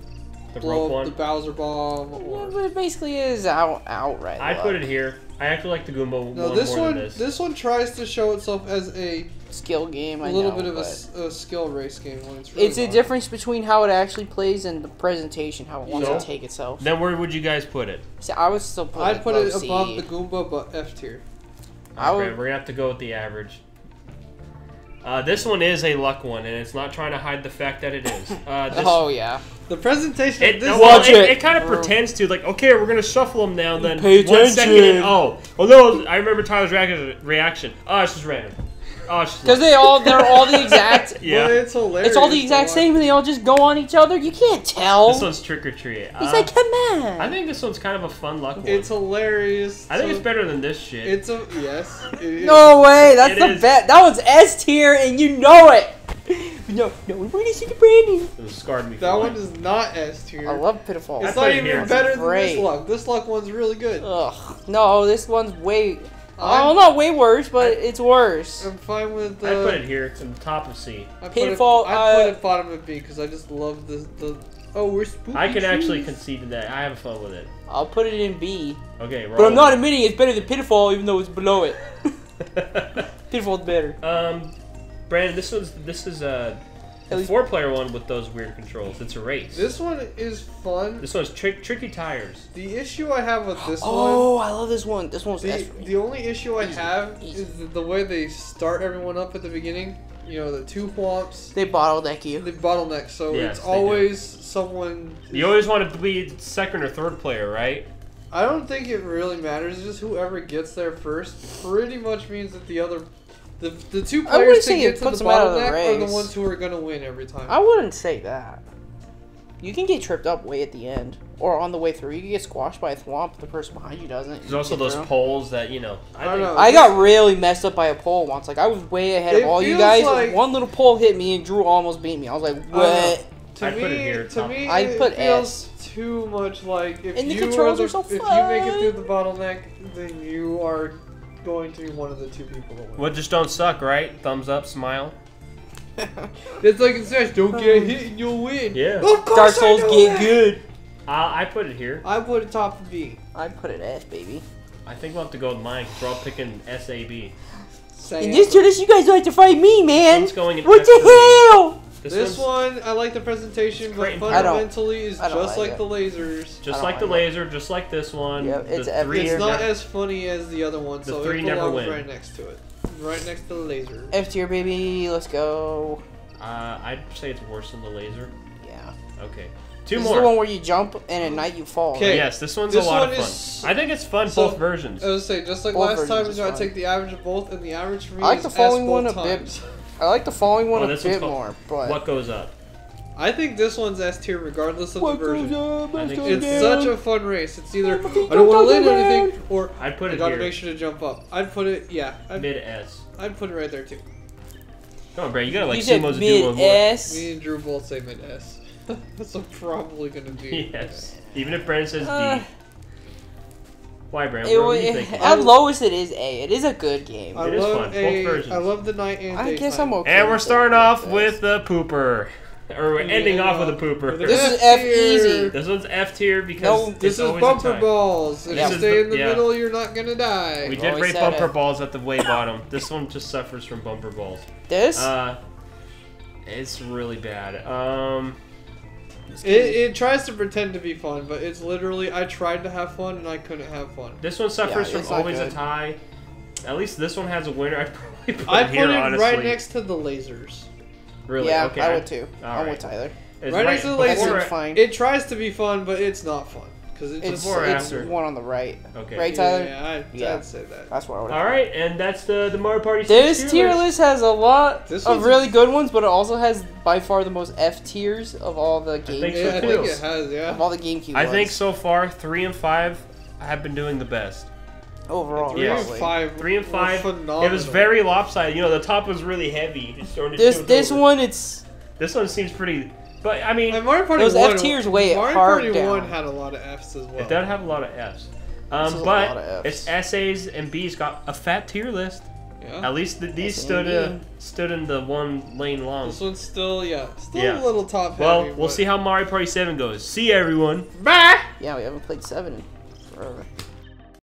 The blow rope up the one? Bowser bomb, Yeah, or... but it basically is outright. I'd luck. put it here. I actually like the Goomba No, one this more one, than this. this one tries to show itself as a skill game. I little know, bit of but a skill race game when it's really it's a not. difference between how it actually plays and the presentation, how it wants So? to take itself. Then where would you guys put it? So I would still put I'd it put it above above C. the Goomba, but F tier. I Okay, would- we're gonna have to go with the average. This one is a luck one, and it's not trying to hide the fact that it is. Oh yeah. The presentation It, of this well, Watch it it. kind of pretends to, like, okay, we're gonna shuffle them now. Then Pay 1 second attention. in, oh no! I remember Tyler's reaction. Oh, it's just random. Oh, she's Because they're all the exact. But yeah. it's hilarious. It's all the to exact watch. same, and they all just go on each other. You can't tell. This one's Trick or Treat. He's like, come on. I think this one's kind of a fun luck one. It's hilarious. I think So it's better than this shit. It's a yes. It is. No way. That's It the is. bet. That one's S tier, and you know it. No, we're gonna see the branding. It scarred me. For That one life. is not S tier. I love Pitiful. It's I not put it even here. better than Great. this luck. This luck one's really good. Ugh. No, this one's way. I'm- Oh, not way worse, but it's worse. I'm fine with I put it here. It's in the top of C. I put Pitfall, I put it bottom of B because I just love the. Oh, we're spooky. I can actually trees. concede to that. I have fun with it. I'll put it in B. Okay, But I'm not admitting it's better than Pitfall, even though it's below it. Pitfall's better. Brandon, this is a At least- 4-player one with those weird controls. It's a race. This one is fun. This one's tricky tires. The issue I have with this Oh, one. I love this one. This one's S. The only issue I Easy, have easy. is the way they start everyone up at the beginning. You know, the two whomps, They bottleneck you. the bottleneck. So Yes, it's they do. always someone. You always want to be second or third player, right? I don't think it really matters. It's just whoever gets there first pretty much means that the other. The two I wouldn't players to say get it to the puts them out of the bottleneck are the race. ones who are going to win every time. I wouldn't say that. You can get tripped up way at the end. Or on the way through. You can get squashed by a thwomp if the person behind you doesn't. There's also Get those through. poles that, you know. I don't know. I got really messed up by a pole once. Like, I was way ahead It of all you feels guys. like- One little pole hit me and Drew almost beat me. I was like, I don't know. what? To I'd me, put it here, to top. me, I'd it put feels too much like if And the you controls are are so if you make fun. it through the bottleneck, then you are going to be one of the two people that win. Well, just don't suck, right? Thumbs up, smile. It's like it says, don't get hit and you'll win. Yeah. Of course Dark I Souls know get that. good. I put it here. I put it top of B. I'd put it S, baby. I think we'll have to go with mine because we're all picking SAB. In this tradition, you guys don't have to fight me, man. One's going in What F the for me. hell? This one, I like the presentation, but great. I don't- fundamentally is I don't just like like it. the lasers. I Just don't like the like it. laser, just like this one. Yep, it's the F three It's tier. not never- as funny as the other one, The so three it never belongs win. right next to it. Right next to the laser. F tier, baby. Let's go. I'd say it's worse than the laser. Yeah. Okay. Two This more. is the one where you jump and at night you fall. Okay. Yes, this one's This a lot one of fun. is- I think it's fun So- both versions. I was say just like Both last time, versions we gotta is take the average of both, and the average for me I like is the following S one both a bit- times. I like the following one Oh, a this one's bit called- more, but What goes up? I think this one's S tier regardless of the version. up? I think It's such a fun race. It's either Everything I don't want to goes land around. anything, or I'd put I it gotta here. make sure to jump up. I'd put it, yeah, Mid S. I'd put it right there too. Come on, Bray. You gotta like You said Sumo's do mid one more. S. Me and Drew both say mid S. So probably gonna be. Yes. Even if Brandon says Uh, D. Why, Brandon? What do you think? At lowest, it is A. It is a good game. I It is love fun, both versions. I love the night and I guess daytime. I'm okay. And we're with starting it. off Yes. with the pooper. Or we're ending off with a pooper. This is F easy. This one's F tier because No, it's This is always bumper a tie. balls. If Yeah. you stay in the Yeah. middle, you're not gonna die. We We've did always rate said bumper it. balls at the way bottom. This one just suffers from bumper balls. This? It's really bad. It tries to pretend to be fun, but it's literally I tried to have fun and I couldn't have fun. This one suffers Yeah, from it's not always a good. tie. At least this one has a winner. I'd probably put I it put here, it honestly. right next to the lasers. Really? yeah, Okay. I would too. All I'm right. with Tyler. It's Right next to the before laser. or- It's fine. It tries to be fun, but it's not fun because it's It's, just before or it's after? one on the right. Okay. Right, Tyler? Yeah, I'd say that. That's what I would. All right, and that's the Mario Party 6 This tier list has a lot This of one's- really good ones, but it also has by far the most F tiers of all the think games. so, Yeah, I too. think it has. Yeah. Of all the GameCube I think ones. so far 3 and 5 have been doing the best. Overall, Three and probably. five. 3 and were 5. phenomenal. It was very lopsided. You know, the top was really heavy. It started to This tilt this over. one, it's This one seems pretty. But I mean, And Mario Party Those 1, F tiers weigh Mario hard Party down. 1 had a lot of Fs as well. it does have a lot of Fs. This is a But lot of Fs. its Essays and B's got a fat tier list. Yeah. At least these S stood and B. stood in the one lane long. This one's still, still Yeah. a little top heavy. Well, we'll but- see how Mario Party 7 goes. See everyone. Bye! yeah, we haven't played 7 in forever.